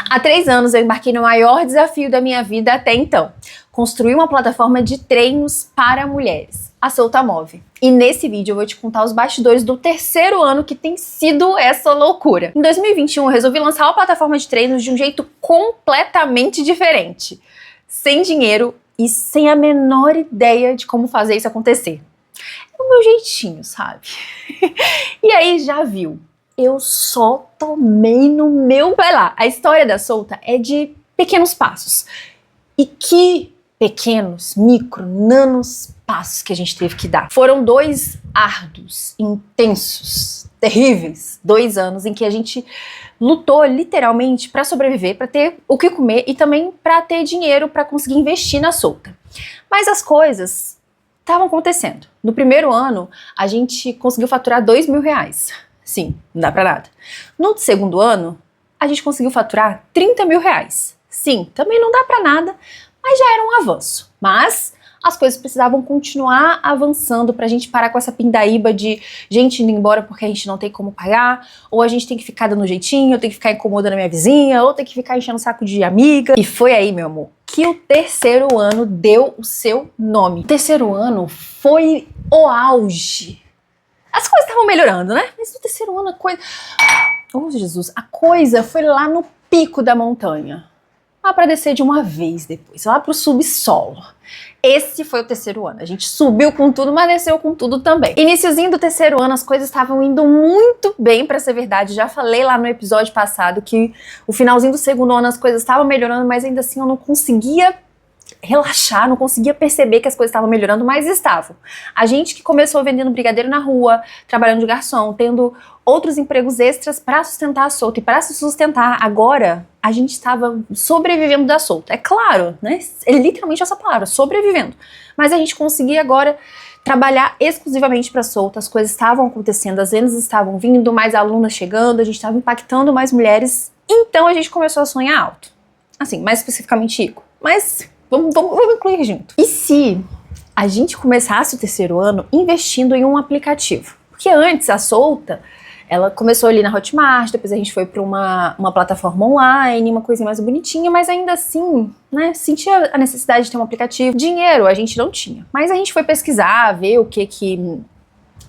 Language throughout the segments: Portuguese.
Há 3 anos eu embarquei no maior desafio da minha vida até então. Construir uma plataforma de treinos para mulheres, a Solta Move. E nesse vídeo eu vou te contar os bastidores do 3º ano que tem sido essa loucura. Em 2021 eu resolvi lançar uma plataforma de treinos de um jeito completamente diferente. Sem dinheiro e sem a menor ideia de como fazer isso acontecer. É o meu jeitinho, sabe? E aí já viu, eu só tomei no meu... Vai lá, a história da Solta é de pequenos passos. E que pequenos, micro, nanos passos que a gente teve que dar. Foram 2 árduos, intensos, terríveis 2 anos em que a gente lutou literalmente para sobreviver, para ter o que comer e também para ter dinheiro para conseguir investir na Solta. Mas as coisas estavam acontecendo. No primeiro ano, a gente conseguiu faturar R$2.000. Sim, não dá pra nada. No segundo ano, a gente conseguiu faturar R$30.000. Sim, também não dá pra nada, mas já era um avanço. Mas as coisas precisavam continuar avançando pra gente parar com essa pindaíba de gente indo embora porque a gente não tem como pagar, ou a gente tem que ficar dando jeitinho, eu tenho que ficar incomodando a minha vizinha, ou tem que ficar enchendo o saco de amiga. E foi aí, meu amor, que o 3º ano deu o seu nome. O 3º ano foi o auge. As coisas estavam melhorando, né? Mas no 3º ano a coisa... Oh, Jesus! A coisa foi lá no pico da montanha. Lá para descer de uma vez depois, lá pro subsolo. Esse foi o 3º ano. A gente subiu com tudo, mas desceu com tudo também. Iniciozinho do 3º ano, as coisas estavam indo muito bem, pra ser verdade. Já falei lá no episódio passado que o finalzinho do 2º ano as coisas estavam melhorando, mas ainda assim eu não conseguia relaxar, não conseguia perceber que as coisas estavam melhorando, mas estavam. A gente que começou vendendo brigadeiro na rua, trabalhando de garçom, tendo outros empregos extras para sustentar a Solta e para se sustentar. Agora, a gente estava sobrevivendo da Solta. É claro, né? É literalmente essa palavra, sobrevivendo. Mas a gente conseguia agora trabalhar exclusivamente para a Solta. As coisas estavam acontecendo, as vendas estavam vindo, mais alunas chegando, a gente estava impactando mais mulheres. Então a gente começou a sonhar alto. Assim, mais especificamente rico. Mas vamos incluir junto. E se a gente começasse o 3º ano investindo em um aplicativo? Porque antes a Solta, ela começou ali na Hotmart, depois a gente foi para uma plataforma online, uma coisinha mais bonitinha, mas ainda assim, né, sentia a necessidade de ter um aplicativo. Dinheiro a gente não tinha, mas a gente foi pesquisar, ver o que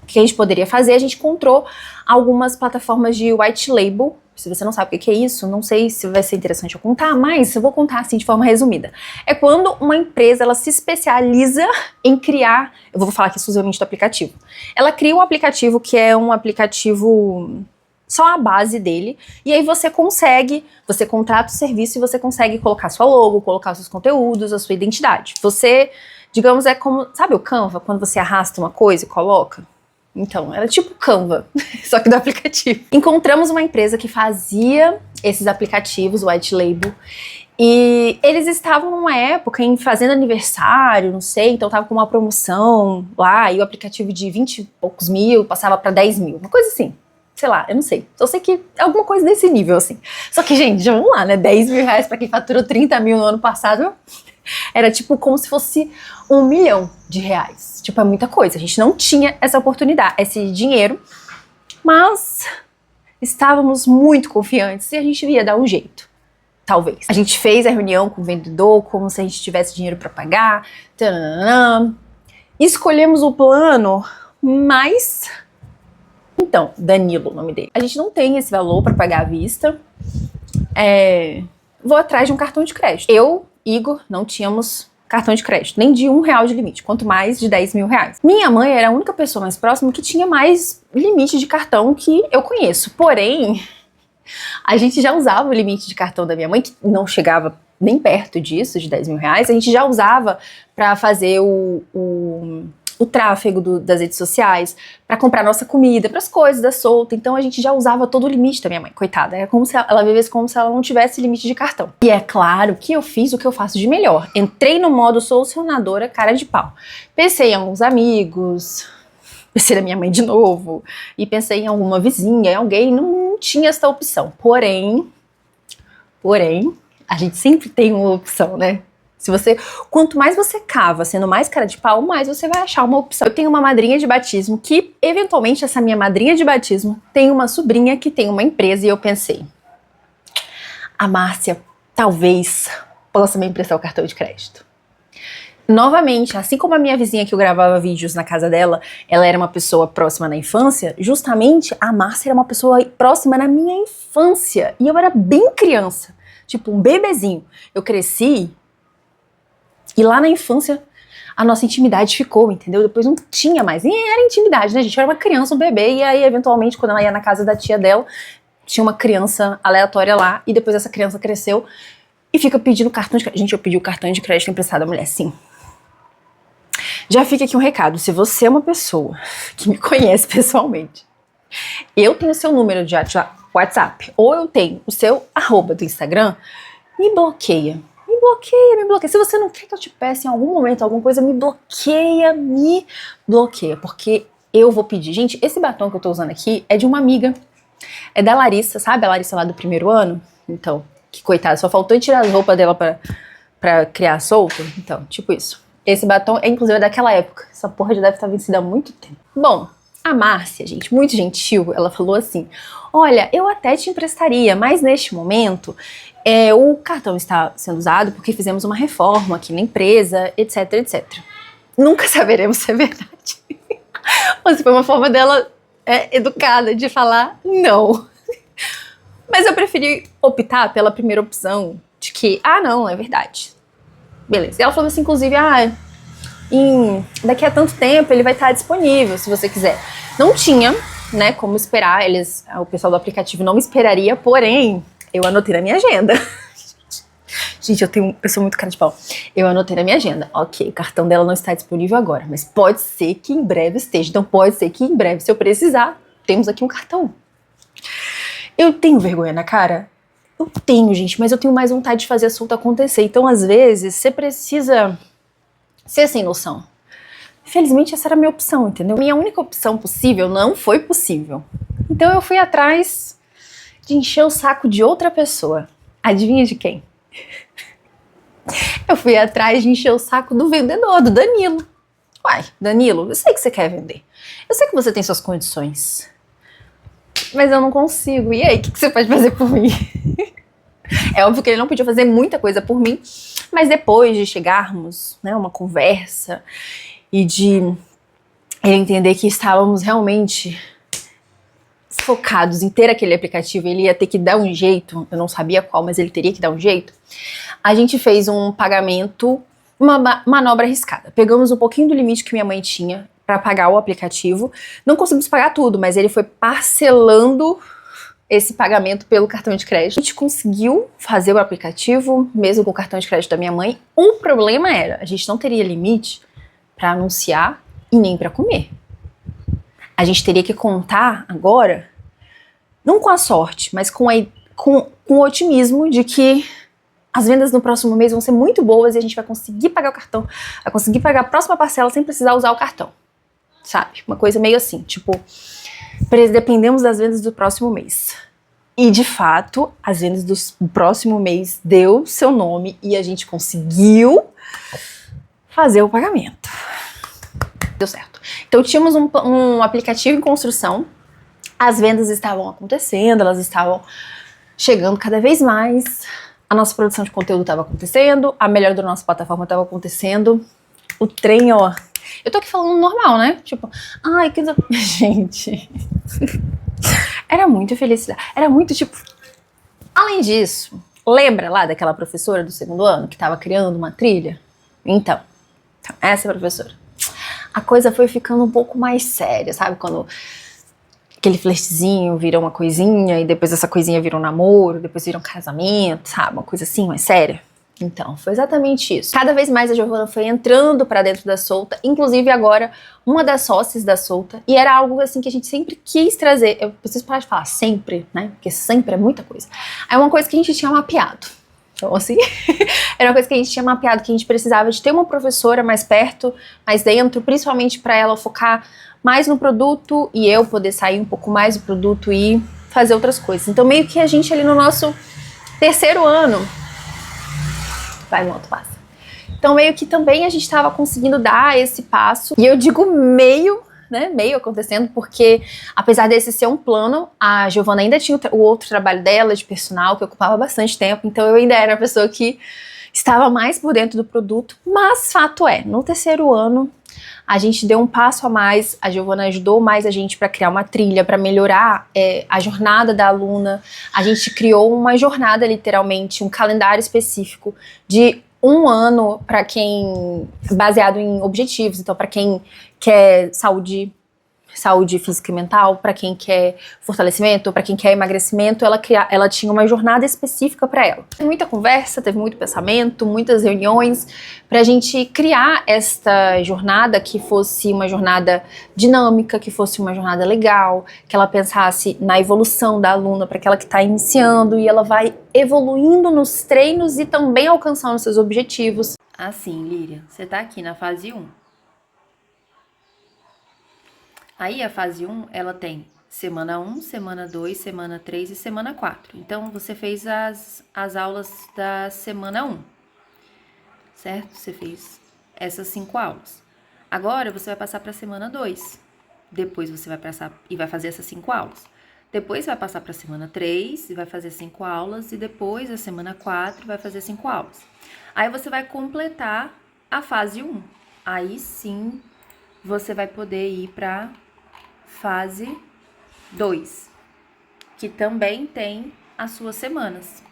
a gente poderia fazer. A gente encontrou algumas plataformas de white label. Se você não sabe o que é isso, não sei se vai ser interessante eu contar, mas eu vou contar assim de forma resumida. É quando uma empresa ela se especializa em criar, eu vou falar aqui exclusivamente do aplicativo. Ela cria um aplicativo que é um aplicativo só a base dele, e aí você contrata o serviço e você consegue colocar sua logo, colocar seus conteúdos, a sua identidade. Você, digamos, é como, sabe o Canva, quando você arrasta uma coisa e coloca? Então, era tipo Canva, só que do aplicativo. Encontramos uma empresa que fazia esses aplicativos, white label, e eles estavam numa época em fazendo aniversário, não sei, então tava com uma promoção lá, e o aplicativo de 20 e poucos mil passava pra 10 mil, uma coisa assim. Sei lá, eu não sei. Só sei que é alguma coisa desse nível, assim. Só que, gente, já vamos lá, né? R$10.000 pra quem faturou 30 mil no ano passado, era tipo como se fosse R$1 milhão. Tipo, é muita coisa. A gente não tinha essa oportunidade, esse dinheiro, mas estávamos muito confiantes e a gente ia dar um jeito. Talvez. A gente fez a reunião com o vendedor, como se a gente tivesse dinheiro para pagar. Tananã. Escolhemos o plano, mas... Então, Danilo, o nome dele. A gente não tem esse valor para pagar à vista. Vou atrás de um cartão de crédito. Eu, Igor, não tínhamos cartão de crédito, nem de R$1 de limite, quanto mais de R$10.000. Minha mãe era a única pessoa mais próxima que tinha mais limite de cartão que eu conheço. Porém, a gente já usava o limite de cartão da minha mãe, que não chegava nem perto disso, de R$10.000. A gente já usava para fazer o tráfego das redes sociais, para comprar nossa comida, para as coisas da Solta. Então a gente já usava todo o limite da minha mãe, coitada. Era como se ela vivesse como se ela não tivesse limite de cartão. E é claro que eu fiz o que eu faço de melhor. Entrei no modo solucionadora cara de pau. Pensei em alguns amigos, pensei na minha mãe de novo, e pensei em alguma vizinha, em alguém, não tinha essa opção. Porém, a gente sempre tem uma opção, né? Quanto mais você cava, sendo mais cara de pau, mais você vai achar uma opção. Eu tenho uma madrinha de batismo que, eventualmente, essa minha madrinha de batismo tem uma sobrinha que tem uma empresa e eu pensei, a Márcia talvez possa me emprestar o cartão de crédito. Novamente, assim como a minha vizinha que eu gravava vídeos na casa dela, ela era uma pessoa próxima na infância, justamente a Márcia era uma pessoa próxima na minha infância. E eu era bem criança, tipo um bebezinho. Eu cresci e lá na infância a nossa intimidade ficou, entendeu? Depois não tinha mais, nem era intimidade, né, gente? Eu era uma criança, um bebê, e aí eventualmente quando ela ia na casa da tia dela, tinha uma criança aleatória lá, e depois essa criança cresceu e fica pedindo cartão de crédito. Gente, eu pedi o cartão de crédito emprestado à mulher, sim. Já fica aqui um recado, se você é uma pessoa que me conhece pessoalmente, eu tenho o seu número de WhatsApp, ou eu tenho o seu @ do Instagram, me bloqueia. Me bloqueia, me bloqueia. Se você não quer que eu te peça em algum momento alguma coisa, me bloqueia, porque eu vou pedir. Gente, esse batom que eu tô usando aqui é de uma amiga, é da Larissa, sabe? A Larissa lá do primeiro ano. Então, que coitada, só faltou tirar as roupas dela pra criar solta. Então, tipo isso. Esse batom é inclusive daquela época. Essa porra já deve estar vencida há muito tempo. Bom, a Márcia, gente, muito gentil, ela falou assim: olha, eu até te emprestaria, mas neste momento o cartão está sendo usado porque fizemos uma reforma aqui na empresa, etc, etc. Nunca saberemos se é verdade. Mas foi uma forma dela educada de falar não. Mas eu preferi optar pela primeira opção de que, não, é verdade. Beleza. E ela falou assim, inclusive, daqui a tanto tempo ele vai estar disponível, se você quiser. Não tinha, né, como esperar, o pessoal do aplicativo não me esperaria, porém, eu anotei na minha agenda. Gente, eu sou muito cara de pau. Eu anotei na minha agenda. Ok, o cartão dela não está disponível agora, mas pode ser que em breve esteja. Então pode ser que em breve, se eu precisar, temos aqui um cartão. Eu tenho vergonha na cara? Eu tenho, gente, mas eu tenho mais vontade de fazer a solta acontecer. Então, às vezes, você precisa ser sem noção. Felizmente, essa era a minha opção, entendeu? Minha única opção possível não foi possível. Então, eu fui atrás de encher o saco de outra pessoa. Adivinha de quem? Eu fui atrás de encher o saco do vendedor, do Danilo. Uai, Danilo, eu sei que você quer vender. Eu sei que você tem suas condições. Mas eu não consigo. E aí, o que você pode fazer por mim? É óbvio que ele não podia fazer muita coisa por mim, mas depois de chegarmos, né, uma conversa e de ele entender que estávamos realmente focados em ter aquele aplicativo, ele ia ter que dar um jeito, eu não sabia qual, mas ele teria que dar um jeito, a gente fez um pagamento, uma manobra arriscada. Pegamos um pouquinho do limite que minha mãe tinha para pagar o aplicativo, não conseguimos pagar tudo, mas ele foi parcelando esse pagamento pelo cartão de crédito. A gente conseguiu fazer o aplicativo, mesmo com o cartão de crédito da minha mãe. O problema era, a gente não teria limite para anunciar e nem para comer. A gente teria que contar agora, não com a sorte, mas com o otimismo de que as vendas no próximo mês vão ser muito boas e a gente vai conseguir pagar o cartão, vai conseguir pagar a próxima parcela sem precisar usar o cartão. Sabe? Uma coisa meio assim, tipo, dependemos das vendas do próximo mês. E, de fato, as vendas do próximo mês deu seu nome e a gente conseguiu fazer o pagamento. Deu certo. Então, tínhamos um aplicativo em construção, as vendas estavam acontecendo, elas estavam chegando cada vez mais, a nossa produção de conteúdo estava acontecendo, a melhora da nossa plataforma estava acontecendo, o trem, ó... Eu tô aqui falando normal, né? Tipo, que... Gente... Era muita felicidade. Era muito, tipo... Além disso, lembra lá daquela professora do segundo ano que tava criando uma trilha? Então, essa professora. A coisa foi ficando um pouco mais séria, sabe? Quando aquele flertezinho vira uma coisinha e depois essa coisinha vira um namoro, depois vira um casamento, sabe? Uma coisa assim, mais séria. Então, foi exatamente isso. Cada vez mais a Giovana foi entrando pra dentro da Solta, inclusive agora uma das sócias da Solta, e era algo assim que a gente sempre quis trazer. Eu preciso parar de falar sempre, né? Porque sempre é muita coisa. É uma coisa que a gente tinha mapeado. Então, assim, era uma coisa que a gente tinha mapeado, que a gente precisava de ter uma professora mais perto, mais dentro, principalmente pra ela focar mais no produto e eu poder sair um pouco mais do produto e fazer outras coisas. Então, meio que a gente ali no nosso terceiro ano... Vai, moto, passa. Então, meio que também a gente estava conseguindo dar esse passo. E eu digo meio, né, meio acontecendo, porque apesar desse ser um plano, a Giovana ainda tinha o outro trabalho dela, de personal, que ocupava bastante tempo, então eu ainda era a pessoa que estava mais por dentro do produto, mas fato é, no terceiro ano, a gente deu um passo a mais, a Giovana ajudou mais a gente para criar uma trilha, para melhorar a jornada da aluna. A gente criou uma jornada, literalmente, um calendário específico de um ano para quem, baseado em objetivos. Então, para quem quer saúde física e mental, para quem quer fortalecimento, para quem quer emagrecimento, ela tinha uma jornada específica para ela. Teve muita conversa, teve muito pensamento, muitas reuniões pra gente criar esta jornada que fosse uma jornada dinâmica, que fosse uma jornada legal, que ela pensasse na evolução da aluna, para aquela que está iniciando e ela vai evoluindo nos treinos e também alcançando seus objetivos. Assim, Líria, você tá aqui na fase 1. Aí a fase 1, ela tem semana 1, semana 2, semana 3 e semana 4. Então, você fez as aulas da semana 1, certo? Você fez essas 5 aulas. Agora, você vai passar para a semana 2. Depois, você vai passar e vai fazer essas 5 aulas. Depois, você vai passar para a semana 3 e vai fazer 5 aulas. E depois, a semana 4, vai fazer 5 aulas. Aí, você vai completar a fase 1. Aí, sim, você vai poder ir para fase 2, que também tem as suas semanas,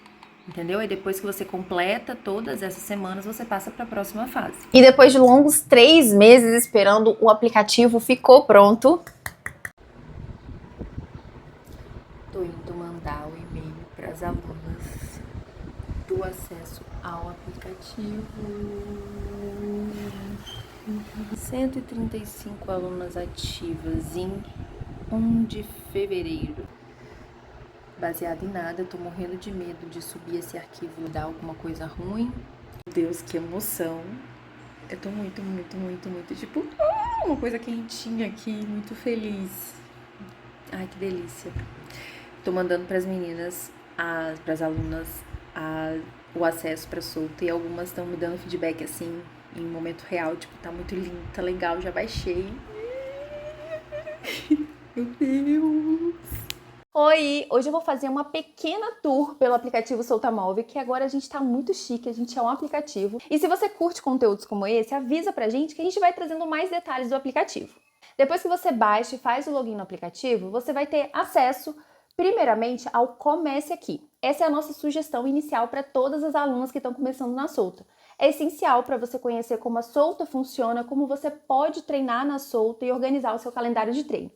entendeu? E depois que você completa todas essas semanas, você passa para a próxima fase. E depois de longos 3 meses esperando, o aplicativo ficou pronto. Tô indo mandar o e-mail para as alunas do acesso ao aplicativo. 135 alunas ativas em 1 de fevereiro. Baseado em nada, eu tô morrendo de medo de subir esse arquivo e dar alguma coisa ruim. Meu Deus, que emoção. Eu tô muito, tipo, uma coisa quentinha aqui, muito feliz. Ai, que delícia. Tô mandando pras meninas, pras alunas, o acesso pra solta e algumas estão me dando feedback assim, em momento real, tipo, tá muito lindo, tá legal, já baixei. Meu Deus! Oi! Hoje eu vou fazer uma pequena tour pelo aplicativo Soltamove, que agora a gente tá muito chique, a gente é um aplicativo. E se você curte conteúdos como esse, avisa pra gente que a gente vai trazendo mais detalhes do aplicativo. Depois que você baixa e faz o login no aplicativo, você vai ter acesso, primeiramente, ao Comece Aqui. Essa é a nossa sugestão inicial para todas as alunas que estão começando na Solta. É essencial para você conhecer como a Solta funciona, como você pode treinar na Solta e organizar o seu calendário de treino.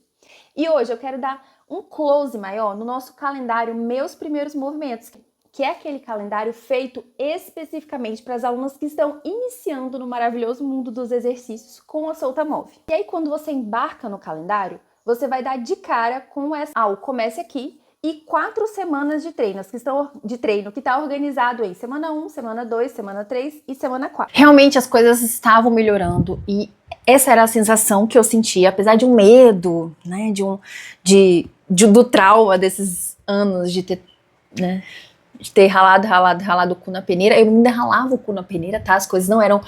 E hoje eu quero dar um close maior no nosso calendário Meus Primeiros Movimentos, que é aquele calendário feito especificamente para as alunas que estão iniciando no maravilhoso mundo dos exercícios com a Soltamove. E aí, quando você embarca no calendário, você vai dar de cara com o Comece Aqui e 4 semanas de treino, que está organizado em semana 1, semana 2, semana 3 e semana 4. Realmente as coisas estavam melhorando e essa era a sensação que eu sentia, apesar de um medo, né, do trauma desses anos de ter, né, de ter ralado o cu na peneira. Eu ainda ralava o cu na peneira, tá? As coisas não eram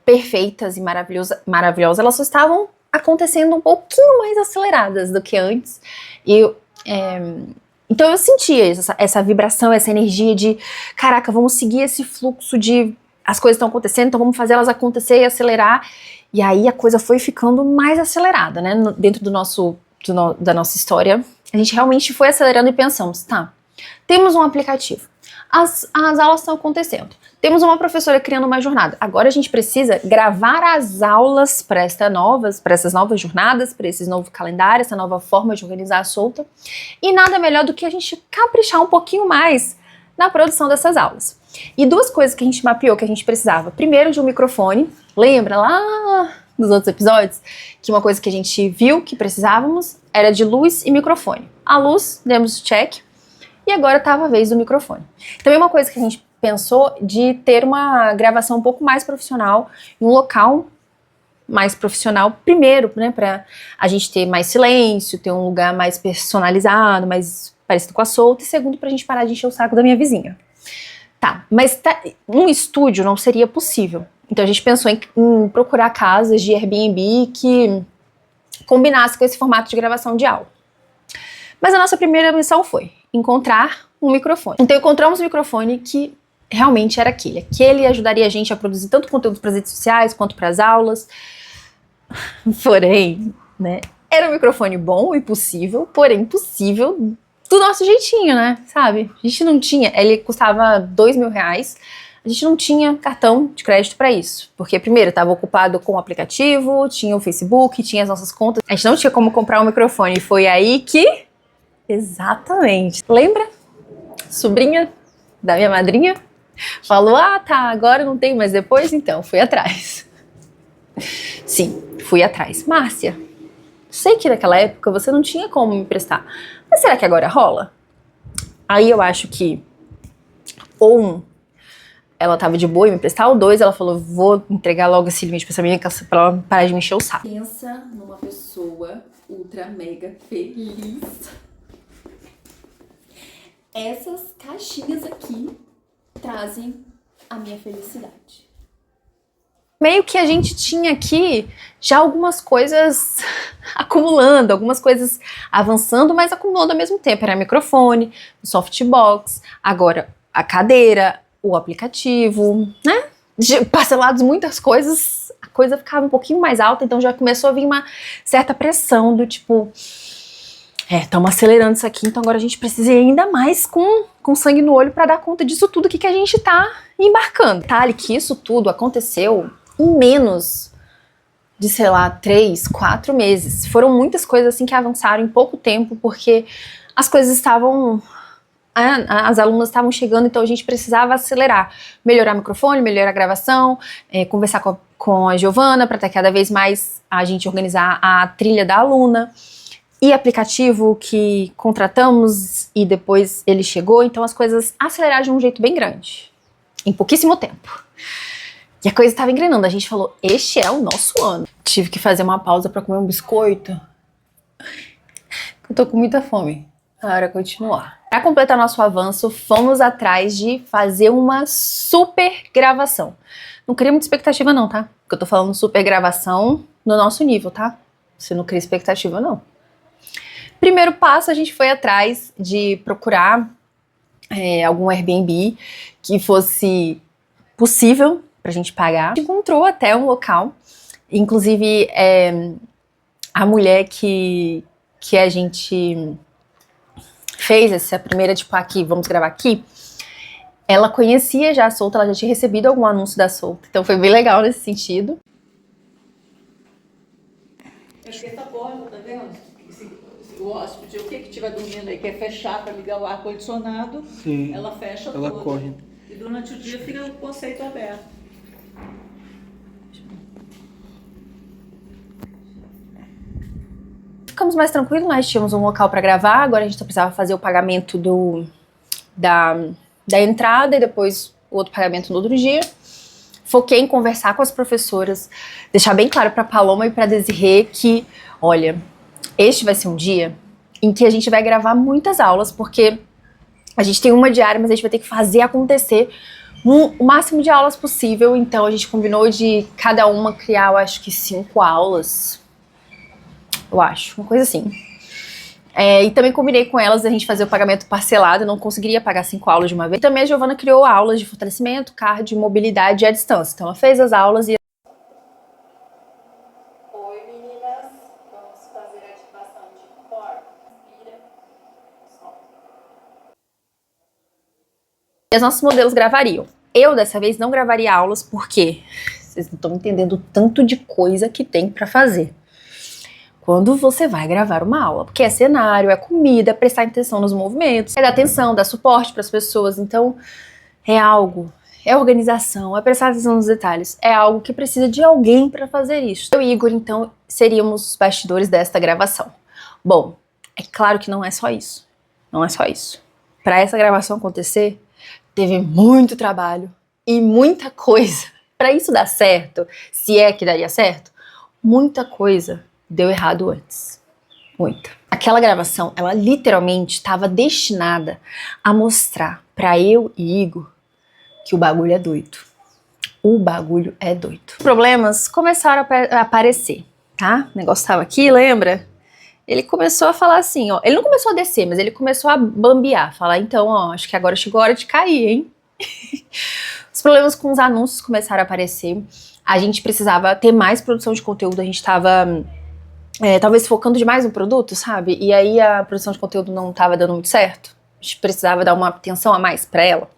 perfeitas e maravilhosas, elas só estavam acontecendo um pouquinho mais aceleradas do que antes. Então eu sentia essa vibração, essa energia de, caraca, vamos seguir esse fluxo de as coisas estão acontecendo, então vamos fazer elas acontecer e acelerar. E aí a coisa foi ficando mais acelerada, né? Dentro da nossa história, a gente realmente foi acelerando e pensamos, tá, temos um aplicativo, as aulas estão acontecendo, temos uma professora criando uma jornada, agora a gente precisa gravar as aulas para essas novas jornadas, para esse novo calendário, essa nova forma de organizar a Solta, e nada melhor do que a gente caprichar um pouquinho mais na produção dessas aulas. E 2 coisas que a gente mapeou que a gente precisava. Primeiro, de um microfone. Lembra lá nos outros episódios que uma coisa que a gente viu que precisávamos era de luz e microfone. A luz, demos check, e agora estava a vez do microfone. Também uma coisa que a gente pensou de ter uma gravação um pouco mais profissional, em um local mais profissional, primeiro, né, para a gente ter mais silêncio, ter um lugar mais personalizado, mais parecido com a Solta, e segundo, pra gente parar de encher o saco da minha vizinha. Tá, mas um estúdio não seria possível. Então a gente pensou em procurar casas de Airbnb que combinasse com esse formato de gravação de aula. Mas a nossa primeira missão foi encontrar um microfone. Então encontramos um microfone que realmente era aquele. Aquele ajudaria a gente a produzir tanto conteúdo para as redes sociais quanto para as aulas. Porém, né, era um microfone bom e possível, porém possível do nosso jeitinho, né, sabe? A gente não tinha, ele custava R$2.000, a gente não tinha cartão de crédito para isso. Porque primeiro, estava ocupado com o aplicativo, tinha o Facebook, tinha as nossas contas. A gente não tinha como comprar um microfone e foi aí que... Exatamente. Lembra? Sobrinha da minha madrinha falou, ah tá, agora não tem, mas depois então, fui atrás. Sim, fui atrás. Márcia, sei que naquela época você não tinha como me emprestar, mas será que agora rola? Aí eu acho que ou ela tava de boa em me emprestar, ou dois, ela falou, vou entregar logo esse limite pra essa menina pra ela parar de me encher o saco. Pensa numa pessoa ultra mega feliz. Essas caixinhas aqui trazem a minha felicidade. Meio que a gente tinha aqui já algumas coisas acumulando, algumas coisas avançando, mas acumulando ao mesmo tempo. Era microfone, o softbox, agora a cadeira, o aplicativo, né? Parcelados muitas coisas, a coisa ficava um pouquinho mais alta, então já começou a vir uma certa pressão do tipo... estamos acelerando isso aqui, então agora a gente precisa ir ainda mais com sangue no olho para dar conta disso tudo que a gente tá embarcando. Detalhe que isso tudo aconteceu em menos de, sei lá, 3, 4 meses. Foram muitas coisas assim que avançaram em pouco tempo, porque as coisas estavam... as alunas estavam chegando, então a gente precisava acelerar. Melhorar o microfone, melhorar a gravação, conversar com a Giovana para até cada vez mais a gente organizar a trilha da aluna. E aplicativo que contratamos e depois ele chegou, então as coisas aceleraram de um jeito bem grande, em pouquíssimo tempo. E a coisa estava engrenando, a gente falou, este é o nosso ano. Tive que fazer uma pausa para comer um biscoito. Eu tô com muita fome. Para continuar. Para completar nosso avanço, fomos atrás de fazer uma super gravação. Não cria muita expectativa não, tá? Porque eu tô falando super gravação no nosso nível, tá? Você não cria expectativa não. Primeiro passo, a gente foi atrás de procurar algum Airbnb que fosse possível pra gente pagar. A gente encontrou até um local, inclusive a mulher que a gente fez essa primeira, tipo, aqui, vamos gravar aqui, ela conhecia já a Solta, ela já tinha recebido algum anúncio da Solta, então foi bem legal nesse sentido. Acho que essa porta, tá vendo? O hóspede, o que estiver dormindo aí, quer fechar para ligar o ar-condicionado, ela fecha ela tudo. corre. E durante o dia fica o conceito aberto. Ficamos mais tranquilos, nós tínhamos um local para gravar, agora a gente só precisava fazer o pagamento da entrada e depois o outro pagamento no outro dia. Foquei em conversar com as professoras, deixar bem claro para Paloma e para Desirê que, olha, este vai ser um dia em que a gente vai gravar muitas aulas, porque a gente tem uma diária, mas a gente vai ter que fazer acontecer o máximo de aulas possível, então a gente combinou de cada uma criar, eu acho que 5 aulas, eu acho, uma coisa assim. E também combinei com elas a gente fazer o pagamento parcelado, eu não conseguiria pagar 5 aulas de uma vez. E também a Giovana criou aulas de fortalecimento, cardio, mobilidade à distância, então ela fez as aulas e... Oi meninas, vamos fazer a ativação de core, inspira, solta. E os nossos modelos gravariam. Eu, dessa vez, não gravaria aulas porque vocês não estão entendendo o tanto de coisa que tem pra fazer quando você vai gravar uma aula, porque é cenário, é comida, é prestar atenção nos movimentos, é dar atenção, dar suporte para as pessoas, então é organização, é prestar atenção nos detalhes, é algo que precisa de alguém para fazer isso. Eu e Igor, então, seríamos os bastidores desta gravação. Bom, é claro que não é só isso, não é só isso. Para essa gravação acontecer, teve muito trabalho e muita coisa. Para isso dar certo, se é que daria certo, muita coisa deu errado antes. Muita. Aquela gravação, ela literalmente estava destinada a mostrar pra eu e Igor que o bagulho é doido. O bagulho é doido. Os problemas começaram a aparecer. tá? O negócio tava aqui, lembra? Ele começou a falar assim, ó. Ele não começou a descer, mas ele começou a bambear. Falar, então, ó, acho que agora chegou a hora de cair, hein? Os problemas com os anúncios começaram a aparecer. A gente precisava ter mais produção de conteúdo. A gente tava, talvez, focando demais no produto, sabe? E aí a produção de conteúdo não tava dando muito certo. A gente precisava dar uma atenção a mais pra ela.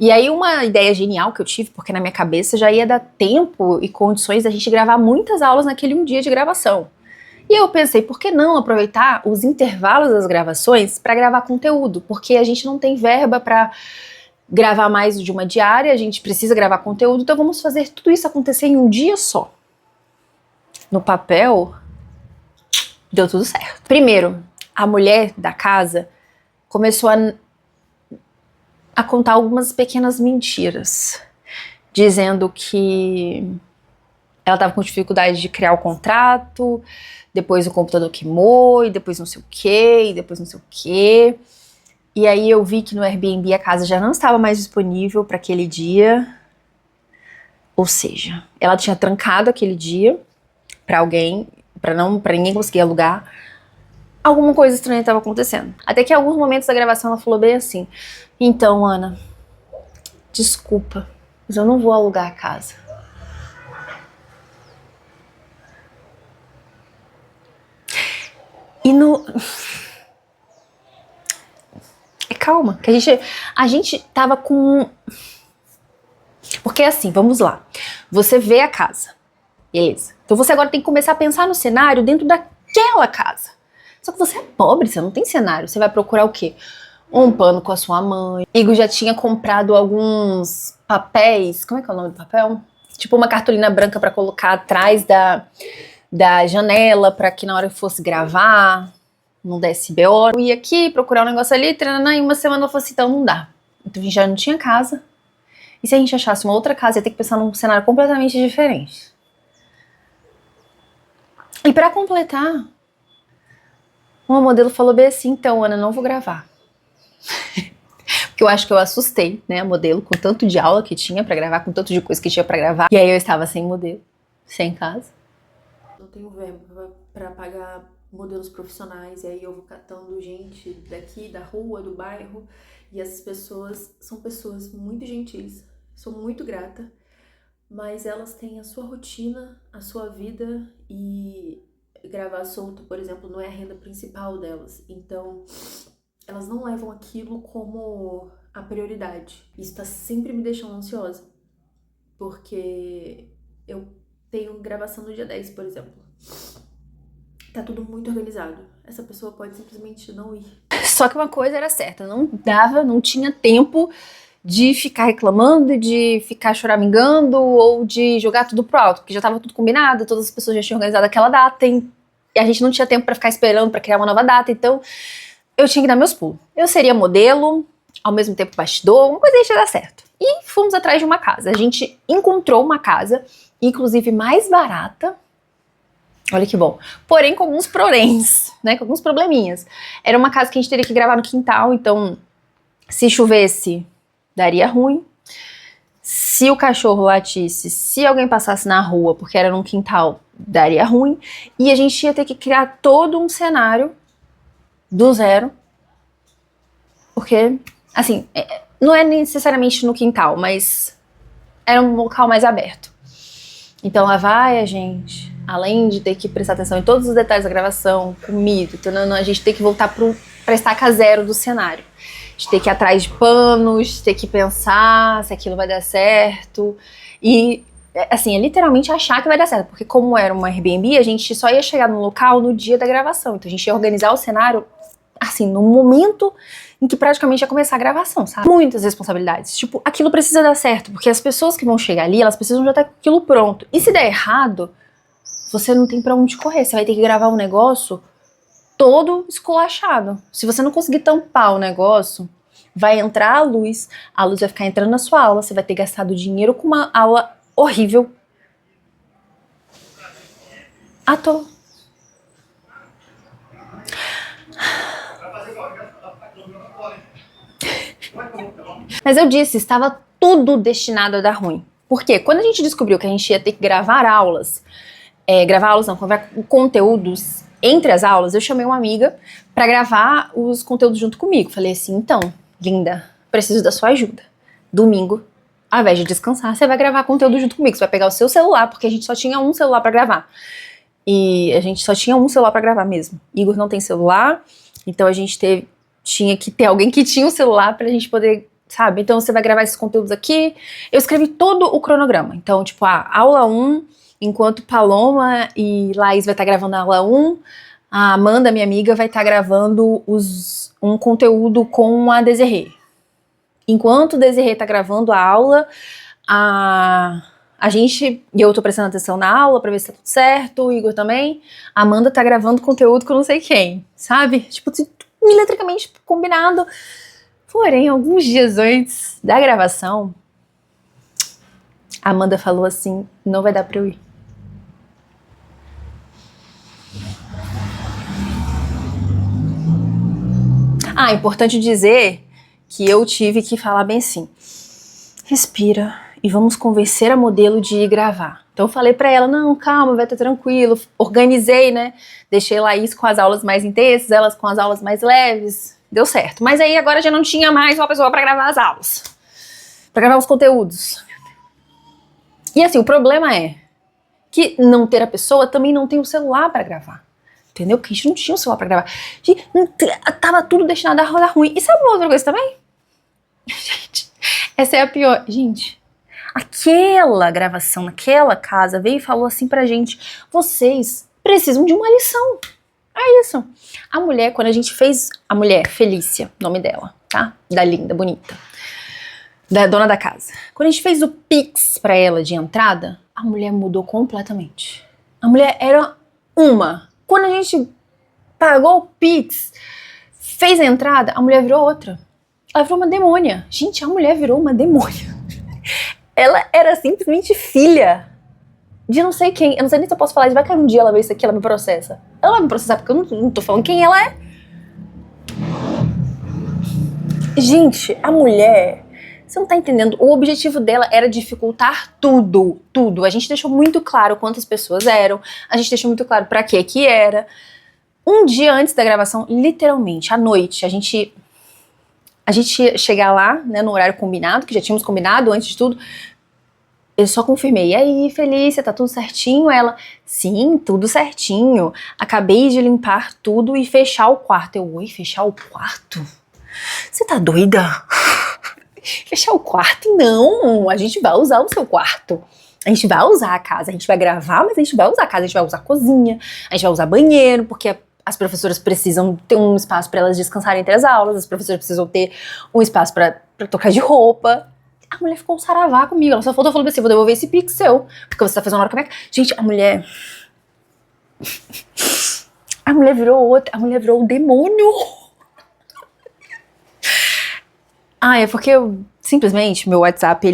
E aí uma ideia genial que eu tive, porque na minha cabeça já ia dar tempo e condições da gente gravar muitas aulas naquele um dia de gravação. E eu pensei, por que não aproveitar os intervalos das gravações para gravar conteúdo? Porque a gente não tem verba para gravar mais de uma diária, a gente precisa gravar conteúdo, então vamos fazer tudo isso acontecer em um dia só. No papel, deu tudo certo. Primeiro, a mulher da casa começou a contar algumas pequenas mentiras, dizendo que ela estava com dificuldade de criar o contrato, depois o computador queimou, e depois não sei o quê, e depois não sei o quê. E aí eu vi que no Airbnb a casa já não estava mais disponível para aquele dia. Ou seja, ela tinha trancado aquele dia para alguém, para ninguém conseguir alugar. Alguma coisa estranha estava acontecendo. Até que em alguns momentos da gravação ela falou bem assim: então, Ana, desculpa, mas eu não vou alugar a casa. E no... Calma, que a gente tava com... Porque assim, vamos lá. Você vê a casa, beleza. Então você agora tem que começar a pensar no cenário dentro daquela casa. Só que você é pobre, você não tem cenário. Você vai procurar o quê? Um pano com a sua mãe. Igor já tinha comprado alguns papéis. Como é que é o nome do papel? Tipo uma cartolina branca pra colocar atrás da janela, pra que na hora que fosse gravar não desse BO. Eu ia aqui procurar um negócio ali, e uma semana eu falei assim, então não dá. Então a gente já não tinha casa. E se a gente achasse uma outra casa, ia ter que pensar num cenário completamente diferente. E pra completar, uma modelo falou bem assim, então Ana, não vou gravar. Porque eu acho que eu assustei, né, a modelo, com tanto de aula que tinha pra gravar, com tanto de coisa que tinha pra gravar. E aí eu estava sem modelo, sem casa. Não tenho verba pra pagar modelos profissionais, e aí eu vou catando gente daqui, da rua, do bairro, e essas pessoas são pessoas muito gentis, sou muito grata, mas elas têm a sua rotina, a sua vida, e gravar solto, por exemplo, não é a renda principal delas, então elas não levam aquilo como a prioridade. Isso tá sempre me deixando ansiosa, porque eu tenho gravação no dia 10, por exemplo. Tá tudo muito organizado. Essa pessoa pode simplesmente não ir. Só que uma coisa era certa, não tinha tempo de ficar reclamando, de ficar choramingando ou de jogar tudo pro alto, porque já tava tudo combinado, todas as pessoas já tinham organizado aquela data e a gente não tinha tempo pra ficar esperando pra criar uma nova data, então eu tinha que dar meus pulos. Eu seria modelo, ao mesmo tempo bastidor, uma coisa ia dar certo. E fomos atrás de uma casa. A gente encontrou uma casa, inclusive mais barata. Olha que bom. Porém, com alguns poréns, né? Com alguns probleminhas. Era uma casa que a gente teria que gravar no quintal, então se chovesse, daria ruim. Se o cachorro latisse, se alguém passasse na rua, porque era num quintal, daria ruim. E a gente ia ter que criar todo um cenário do zero. Porque, assim, não é necessariamente no quintal, mas era um local mais aberto. Então lá vai a gente, além de ter que prestar atenção em todos os detalhes da gravação, comida, a gente tem que voltar pra estaca zero do cenário. A gente tem que ir atrás de panos, ter que pensar se aquilo vai dar certo. E, assim, é literalmente achar que vai dar certo. Porque como era uma Airbnb, a gente só ia chegar no local no dia da gravação. Então a gente ia organizar o cenário, assim, no momento em que praticamente ia começar a gravação, sabe? Muitas responsabilidades. Tipo, aquilo precisa dar certo, porque as pessoas que vão chegar ali, elas precisam já estar com aquilo pronto. E se der errado, você não tem pra onde correr. Você vai ter que gravar um negócio todo esculachado. Se você não conseguir tampar o negócio, vai entrar a luz vai ficar entrando na sua aula, você vai ter gastado dinheiro com uma aula horrível à toa. Mas eu disse, estava tudo destinado a dar ruim. Por quê? Quando a gente descobriu que a gente ia ter que gravar aulas gravar aulas não, gravar conteúdos entre as aulas, eu chamei uma amiga pra gravar os conteúdos junto comigo. Falei assim, então, linda, preciso da sua ajuda. Domingo, ao invés de descansar, você vai gravar conteúdo junto comigo. Você vai pegar o seu celular, porque a gente só tinha um celular pra gravar. E a gente só tinha um celular pra gravar mesmo. Igor não tem celular, então a gente tinha que ter alguém que tinha um celular pra gente poder, sabe? Então você vai gravar esses conteúdos aqui. Eu escrevi todo o cronograma. Então, tipo, a aula 1, enquanto Paloma e Laís vai estar gravando a aula 1, a Amanda, minha amiga, vai estar gravando um conteúdo com a Desirê. Enquanto o Desirê tá gravando a aula, e eu tô prestando atenção na aula pra ver se tá tudo certo, o Igor também, a Amanda tá gravando conteúdo com não sei quem, sabe? Tipo, milimetricamente combinado. Porém, alguns dias antes da gravação, a Amanda falou assim, não vai dar pra eu ir. Importante dizer que eu tive que falar bem assim, respira e vamos convencer a modelo de ir gravar. Então eu falei pra ela, não, calma, vai estar tranquilo, organizei, né, deixei Laís com as aulas mais intensas, elas com as aulas mais leves, deu certo. Mas aí agora já não tinha mais uma pessoa pra gravar as aulas, pra gravar os conteúdos. E assim, o problema é que não ter a pessoa também não tem o celular pra gravar. Entendeu? Porque a gente não tinha um celular pra gravar. Tava tudo destinado a rodar ruim. E sabe uma outra coisa também? Gente, essa é a pior. Gente, aquela gravação naquela casa veio e falou assim pra gente, vocês precisam de uma lição. É isso. A mulher, quando a gente fez... A mulher, Felícia, nome dela, tá? Da linda, bonita. Da dona da casa. Quando a gente fez o Pix pra ela de entrada, a mulher mudou completamente. A mulher era uma... Quando a gente pagou o Pix, fez a entrada, a mulher virou outra. Ela virou uma demônia. Gente, a mulher virou uma demônia. Ela era simplesmente filha de não sei quem. Eu não sei nem se eu posso falar isso. Vai que um dia ela vê isso aqui, ela me processa. Ela vai me processar porque eu não tô falando quem ela é. Gente, a mulher... Você não tá entendendo. O objetivo dela era dificultar tudo, tudo. A gente deixou muito claro quantas pessoas eram, a gente deixou muito claro pra que era. Um dia antes da gravação, literalmente, à noite, a gente ia chegar lá, né, no horário combinado, que já tínhamos combinado antes de tudo. Eu só confirmei. E aí, Felícia, tá tudo certinho? Ela, sim, tudo certinho. Acabei de limpar tudo e fechar o quarto. Eu, oi, fechar o quarto? Você tá doida? Fechar o quarto? Não, a gente vai usar o seu quarto. A gente vai usar a casa, a gente vai gravar, mas a gente vai usar a casa, a gente vai usar a cozinha, a gente vai usar banheiro, porque as professoras precisam ter um espaço para elas descansarem entre as aulas, as professoras precisam ter um espaço para trocar de roupa. A mulher ficou um saravá comigo, ela só falou assim, vou devolver esse Pix seu, porque você tá fazendo hora com a minha... Gente, a mulher virou outra, a mulher virou o demônio. É porque simplesmente, meu WhatsApp,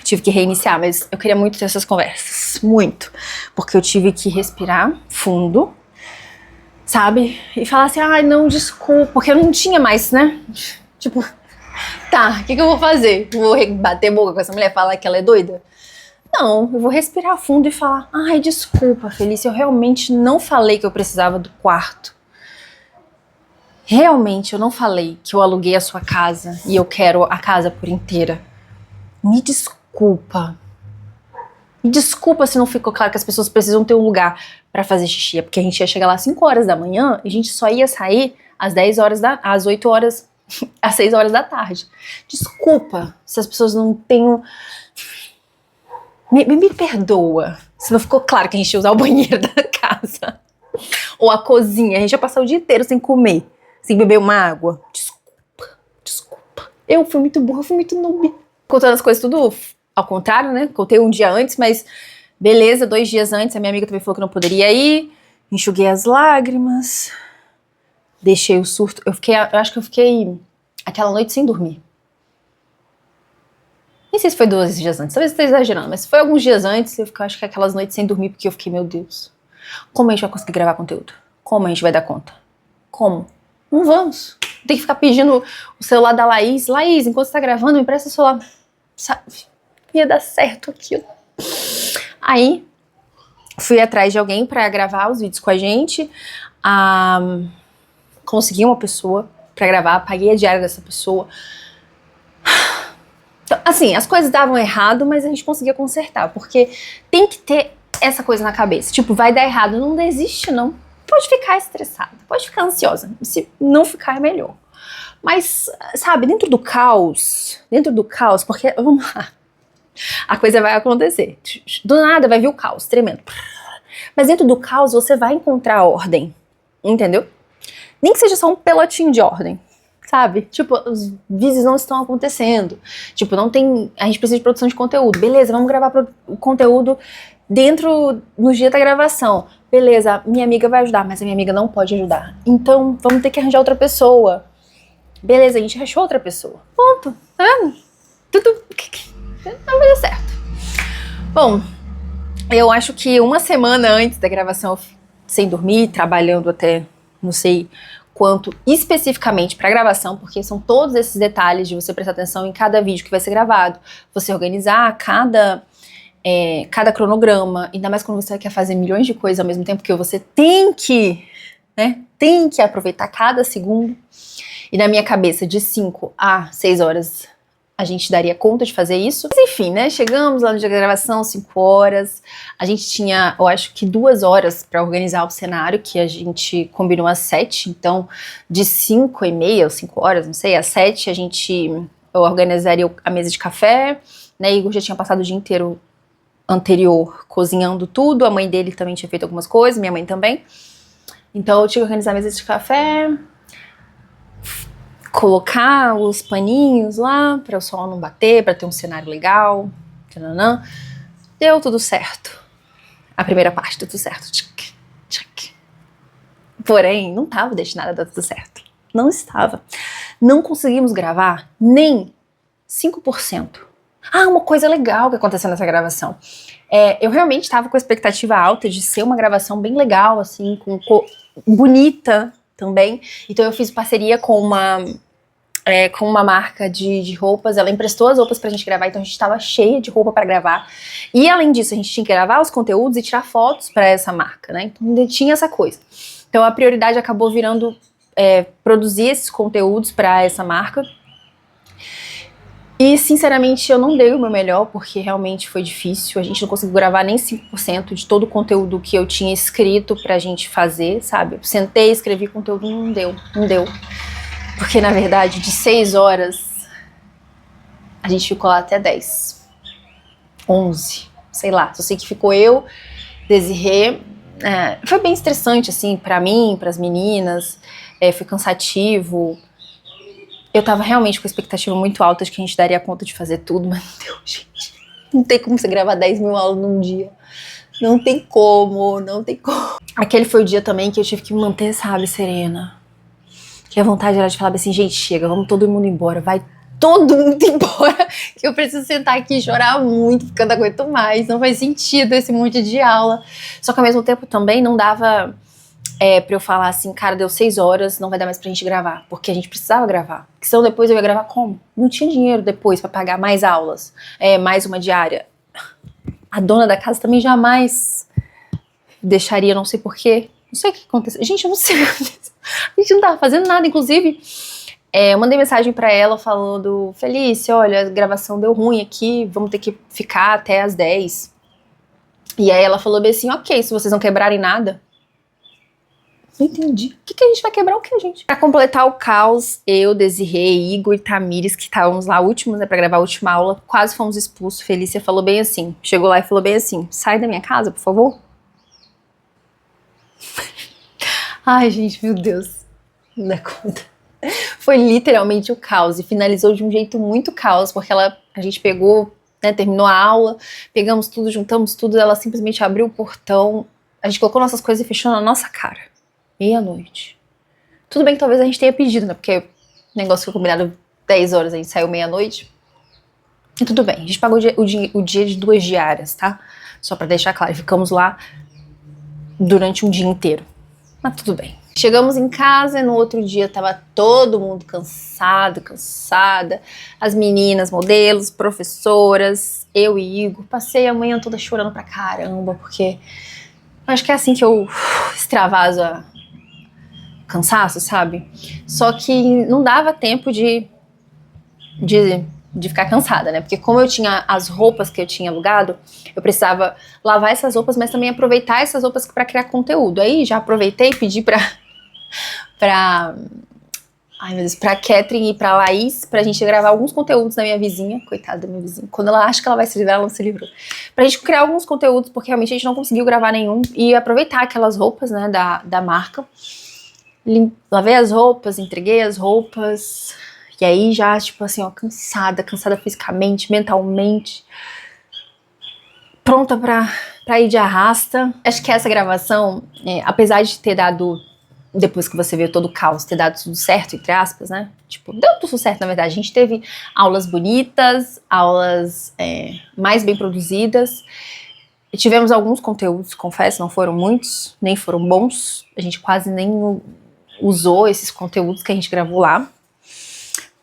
tive que reiniciar, mas eu queria muito ter essas conversas, muito. Porque eu tive que respirar fundo, sabe? E falar assim, não, desculpa, porque eu não tinha mais, né? Tipo, tá, o que eu vou fazer? Vou bater boca com essa mulher e falar que ela é doida? Não, eu vou respirar fundo e falar, desculpa, Felícia, eu realmente não falei que eu precisava do quarto. Realmente, eu não falei que eu aluguei a sua casa e eu quero a casa por inteira. Me desculpa. Me desculpa se não ficou claro que as pessoas precisam ter um lugar pra fazer xixi. Porque a gente ia chegar lá às 5 horas da manhã e a gente só ia sair às 8 horas, às 6 horas da tarde. Desculpa se as pessoas não tenham... Me perdoa se não ficou claro que a gente ia usar o banheiro da casa. Ou a cozinha. A gente ia passar o dia inteiro sem comer. Sem beber uma água. Desculpa. Eu fui muito burra, eu fui muito noob. Contando as coisas tudo ao contrário, né? Contei um dia antes, mas beleza, 2 dias antes, a minha amiga também falou que não poderia ir. Enxuguei as lágrimas. Deixei o surto. Eu acho que eu fiquei aquela noite sem dormir. Nem sei se foi 2 dias antes, talvez eu esteja exagerando, mas foi alguns dias antes, eu acho que aquelas noites sem dormir, porque eu fiquei, meu Deus, como a gente vai conseguir gravar conteúdo? Como a gente vai dar conta? Como? Não vamos. Tem que ficar pedindo o celular da Laís. Laís, enquanto você tá gravando, me empresta o celular. Sabe? Ia dar certo aquilo. Aí, Fui atrás de alguém pra gravar os vídeos com a gente. Consegui uma pessoa pra gravar, paguei a diária dessa pessoa. Então, assim, as coisas davam errado, mas a gente conseguia consertar, porque tem que ter essa coisa na cabeça. Tipo, vai dar errado, não desiste não. Pode ficar estressada, pode ficar ansiosa. Se não ficar, é melhor. Mas, sabe, dentro do caos, porque, vamos lá, a coisa vai acontecer. Do nada vai vir o caos, tremendo. Mas dentro do caos você vai encontrar ordem, entendeu? Nem que seja só um pelotinho de ordem, sabe? Tipo, os vídeos não estão acontecendo. Tipo, não tem... A gente precisa de produção de conteúdo. Beleza, vamos gravar o conteúdo no dia da gravação. Beleza, minha amiga vai ajudar, mas a minha amiga não pode ajudar. Então, vamos ter que arranjar outra pessoa. Beleza, a gente achou outra pessoa. Ponto. Tudo... Não vai dar certo. Bom, eu acho que uma semana antes da gravação, sem dormir, trabalhando até não sei quanto especificamente para gravação, porque são todos esses detalhes de você prestar atenção em cada vídeo que vai ser gravado, você organizar cada cronograma, ainda mais quando você quer fazer milhões de coisas ao mesmo tempo, que você tem que aproveitar cada segundo. E na minha cabeça, de 5 a 6 horas, a gente daria conta de fazer isso. Mas enfim, né, chegamos lá no dia da gravação, 5 horas, a gente tinha, eu acho que 2 horas para organizar o cenário, que a gente combinou às 7, então de 5h30 ou 5 horas, não sei, às 7 eu organizaria a mesa de café, né, Igor já tinha passado o dia inteiro anterior cozinhando tudo, a mãe dele também tinha feito algumas coisas, minha mãe também, então eu tinha que organizar a mesa de café, colocar os paninhos lá para o sol não bater, para ter um cenário legal. Tchananã. Deu tudo certo. A primeira parte deu tudo certo. Tchic, tchic. Porém, não estava destinada a dar tudo certo. Não estava. Não conseguimos gravar nem 5%. Uma coisa legal que aconteceu nessa gravação. Eu realmente estava com a expectativa alta de ser uma gravação bem legal, assim, bonita também. Então eu fiz parceria com uma marca de roupas, ela emprestou as roupas pra gente gravar, então a gente tava cheia de roupa pra gravar. E além disso, a gente tinha que gravar os conteúdos e tirar fotos pra essa marca, né? Então ainda tinha essa coisa. Então a prioridade acabou virando produzir esses conteúdos pra essa marca. E sinceramente eu não dei o meu melhor, porque realmente foi difícil. A gente não conseguiu gravar nem 5% de todo o conteúdo que eu tinha escrito pra gente fazer, sabe? Eu sentei, escrevi conteúdo, não deu. Porque, na verdade, de 6 horas, a gente ficou lá até 10. 11, sei lá. Só sei que ficou eu, Desirê. Foi bem estressante, assim, pra mim, pras meninas. Foi cansativo. Eu tava realmente com a expectativa muito alta de que a gente daria conta de fazer tudo, mas não deu, gente. Não tem como você gravar 10 mil aulas num dia. Não tem como. Aquele foi o dia também que eu tive que me manter, sabe, serena. Que a vontade era de falar assim, gente, chega, vamos todo mundo embora, vai todo mundo embora, que eu preciso sentar aqui e chorar muito, porque eu não aguento mais, não faz sentido esse monte de aula. Só que ao mesmo tempo também não dava pra eu falar assim, cara, deu 6 horas, não vai dar mais pra gente gravar, porque a gente precisava gravar. Porque senão depois eu ia gravar como? Não tinha dinheiro depois pra pagar mais aulas, mais uma diária. A dona da casa também jamais deixaria, não sei porquê. Não sei o que aconteceu. Gente, eu não sei o que aconteceu. A gente não tava fazendo nada, inclusive. Eu mandei mensagem pra ela falando, Felícia, olha, a gravação deu ruim aqui, vamos ter que ficar até as 10. E aí ela falou bem assim, ok, se vocês não quebrarem nada. Não entendi. O que a gente vai quebrar o que, gente? Pra completar o caos, eu, Desirê, Igor e Tamires, que estávamos lá últimos, né, pra gravar a última aula, quase fomos expulsos. Felícia falou bem assim, chegou lá e falou bem assim, sai da minha casa, por favor. Ai, gente, meu Deus. Não dá conta. Foi literalmente o caos e finalizou de um jeito muito caos, porque a gente pegou, né, terminou a aula, pegamos tudo, juntamos tudo, ela simplesmente abriu o portão, a gente colocou nossas coisas e fechou na nossa cara. Meia-noite. Tudo bem que talvez a gente tenha pedido, né, porque o negócio foi combinado 10 horas, a gente saiu meia-noite. E tudo bem, a gente pagou o dia de 2 diárias, tá? Só pra deixar claro, ficamos lá durante um dia inteiro. Mas tudo bem. Chegamos em casa e no outro dia tava todo mundo cansado, cansada. As meninas, modelos, professoras, eu e Igor. Passei a manhã toda chorando pra caramba, porque Acho que é assim que eu extravaso cansaço, sabe? Só que não dava tempo de ficar cansada, né? Porque como eu tinha as roupas que eu tinha alugado, eu precisava lavar essas roupas, mas também aproveitar essas roupas para criar conteúdo. Aí já aproveitei e pedi pra ai, meu Deus, pra Catherine e pra Laís, pra gente gravar alguns conteúdos da minha vizinha. Coitada da minha vizinha. Quando ela acha que ela vai se livrar, ela não se livrou. Pra gente criar alguns conteúdos, porque realmente a gente não conseguiu gravar nenhum. E aproveitar aquelas roupas, né, da marca. Lavei as roupas, entreguei as roupas. E aí já, tipo assim, ó, cansada fisicamente, mentalmente. Pronta pra ir de arrasta. Acho que essa gravação, apesar de ter dado... Depois que você viu todo o caos, ter dado tudo certo, entre aspas, né? Tipo, deu tudo certo, na verdade. A gente teve aulas bonitas, aulas mais bem produzidas. E tivemos alguns conteúdos, confesso, não foram muitos, nem foram bons. A gente quase nem usou esses conteúdos que a gente gravou lá.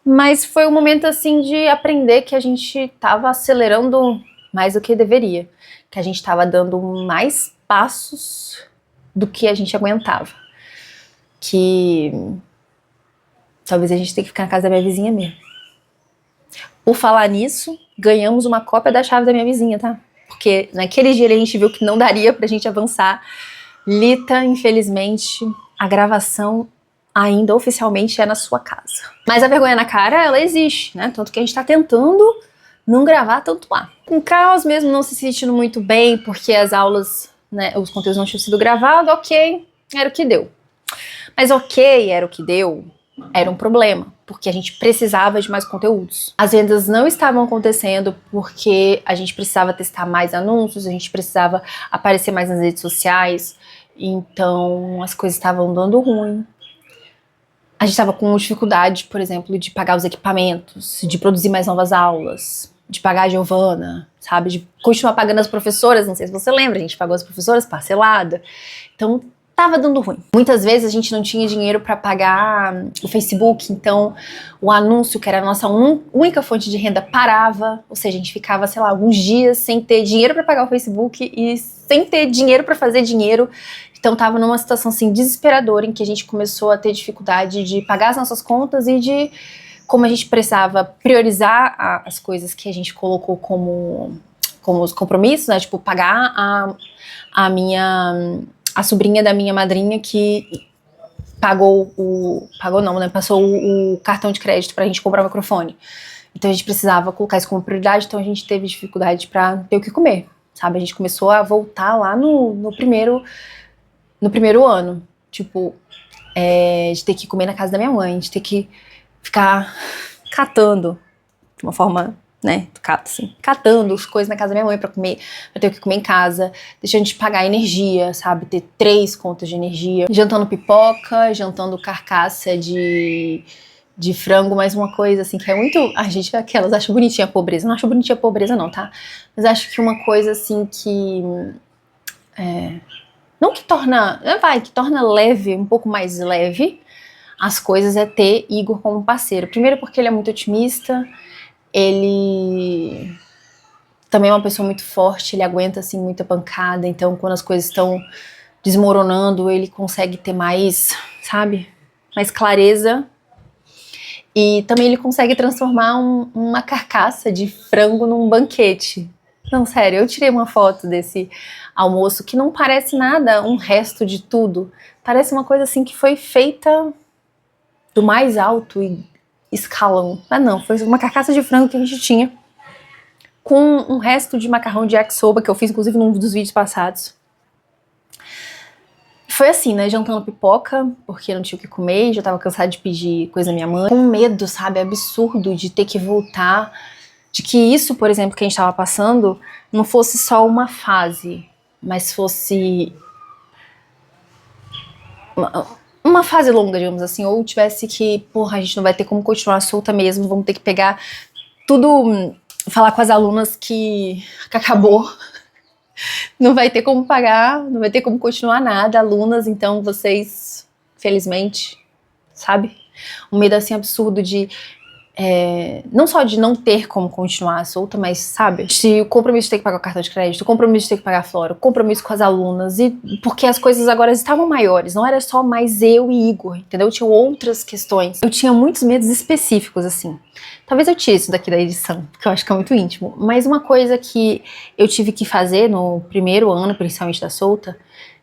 Mas foi um momento, assim, de aprender que a gente tava acelerando mais do que deveria. Que a gente tava dando mais passos do que a gente aguentava. Que talvez a gente tenha que ficar na casa da minha vizinha mesmo. Por falar nisso, ganhamos uma cópia da chave da minha vizinha, tá? Porque naquele dia a gente viu que não daria pra gente avançar. Lita, infelizmente, a gravação ainda oficialmente é na sua casa. Mas a vergonha na cara, ela existe, né? Tanto que a gente tá tentando não gravar tanto lá. Com caos mesmo, não se sentindo muito bem, porque as aulas, né, os conteúdos não tinham sido gravados, ok, era o que deu. Mas ok, era o que deu, era um problema, porque a gente precisava de mais conteúdos. As vendas não estavam acontecendo porque a gente precisava testar mais anúncios, a gente precisava aparecer mais nas redes sociais, então as coisas estavam dando ruim. A gente estava com dificuldade, por exemplo, de pagar os equipamentos, de produzir mais novas aulas, de pagar a Giovana, sabe, de continuar pagando as professoras, não sei se você lembra, a gente pagou as professoras parcelada, então tava dando ruim. Muitas vezes a gente não tinha dinheiro para pagar o Facebook, então o anúncio, que era a nossa única fonte de renda, parava, ou seja, a gente ficava, sei lá, alguns dias sem ter dinheiro para pagar o Facebook e sem ter dinheiro para fazer dinheiro. Então tava numa situação assim desesperadora, em que a gente começou a ter dificuldade de pagar as nossas contas e de como a gente precisava priorizar as coisas que a gente colocou como os compromissos, né? Tipo, pagar a sobrinha da minha madrinha que passou o cartão de crédito pra gente comprar o microfone. Então a gente precisava colocar isso como prioridade, então a gente teve dificuldade pra ter o que comer, sabe? A gente começou a voltar lá no primeiro ano, tipo, de ter que comer na casa da minha mãe, de ter que ficar catando, de uma forma, né, catando as coisas na casa da minha mãe pra comer, pra ter o que comer em casa, deixando de pagar energia, sabe, ter 3 contas de energia, jantando pipoca, jantando carcaça de frango, mas uma coisa assim que é muito, a gente aquelas acha bonitinha a pobreza, não acho bonitinha a pobreza não, tá, mas acho que uma coisa assim que não que torna, que torna leve, um pouco mais leve as coisas, é ter Igor como parceiro. Primeiro porque ele é muito otimista, ele também é uma pessoa muito forte, ele aguenta assim muita pancada, então quando as coisas estão desmoronando, ele consegue ter mais, sabe, mais clareza. E também ele consegue transformar uma carcaça de frango num banquete. Não, sério, eu tirei uma foto desse almoço que não parece nada um resto de tudo. Parece uma coisa assim que foi feita do mais alto escalão. Mas não, foi uma carcaça de frango que a gente tinha com um resto de macarrão de yakisoba que eu fiz inclusive num dos vídeos passados. Foi assim, né, jantando pipoca, porque não tinha o que comer, já tava cansada de pedir coisa da minha mãe. Com medo, sabe, absurdo de ter que voltar, de que isso, por exemplo, que a gente tava passando, não fosse só uma fase, mas fosse uma fase longa, digamos assim, ou tivesse que, porra, a gente não vai ter como continuar solta mesmo, vamos ter que pegar tudo, falar com as alunas que acabou, não vai ter como pagar, não vai ter como continuar nada, alunas, então vocês, felizmente, sabe? Um medo assim absurdo de não só de não ter como continuar solta, mas, sabe, o compromisso de ter que pagar o cartão de crédito, o compromisso de ter que pagar a Flora, o compromisso com as alunas, e porque as coisas agora estavam maiores, não era só mais eu e Igor, entendeu? Tinha outras questões. Eu tinha muitos medos específicos, assim. Talvez eu tire isso daqui da edição, porque eu acho que é muito íntimo, mas uma coisa que eu tive que fazer no primeiro ano, principalmente da solta,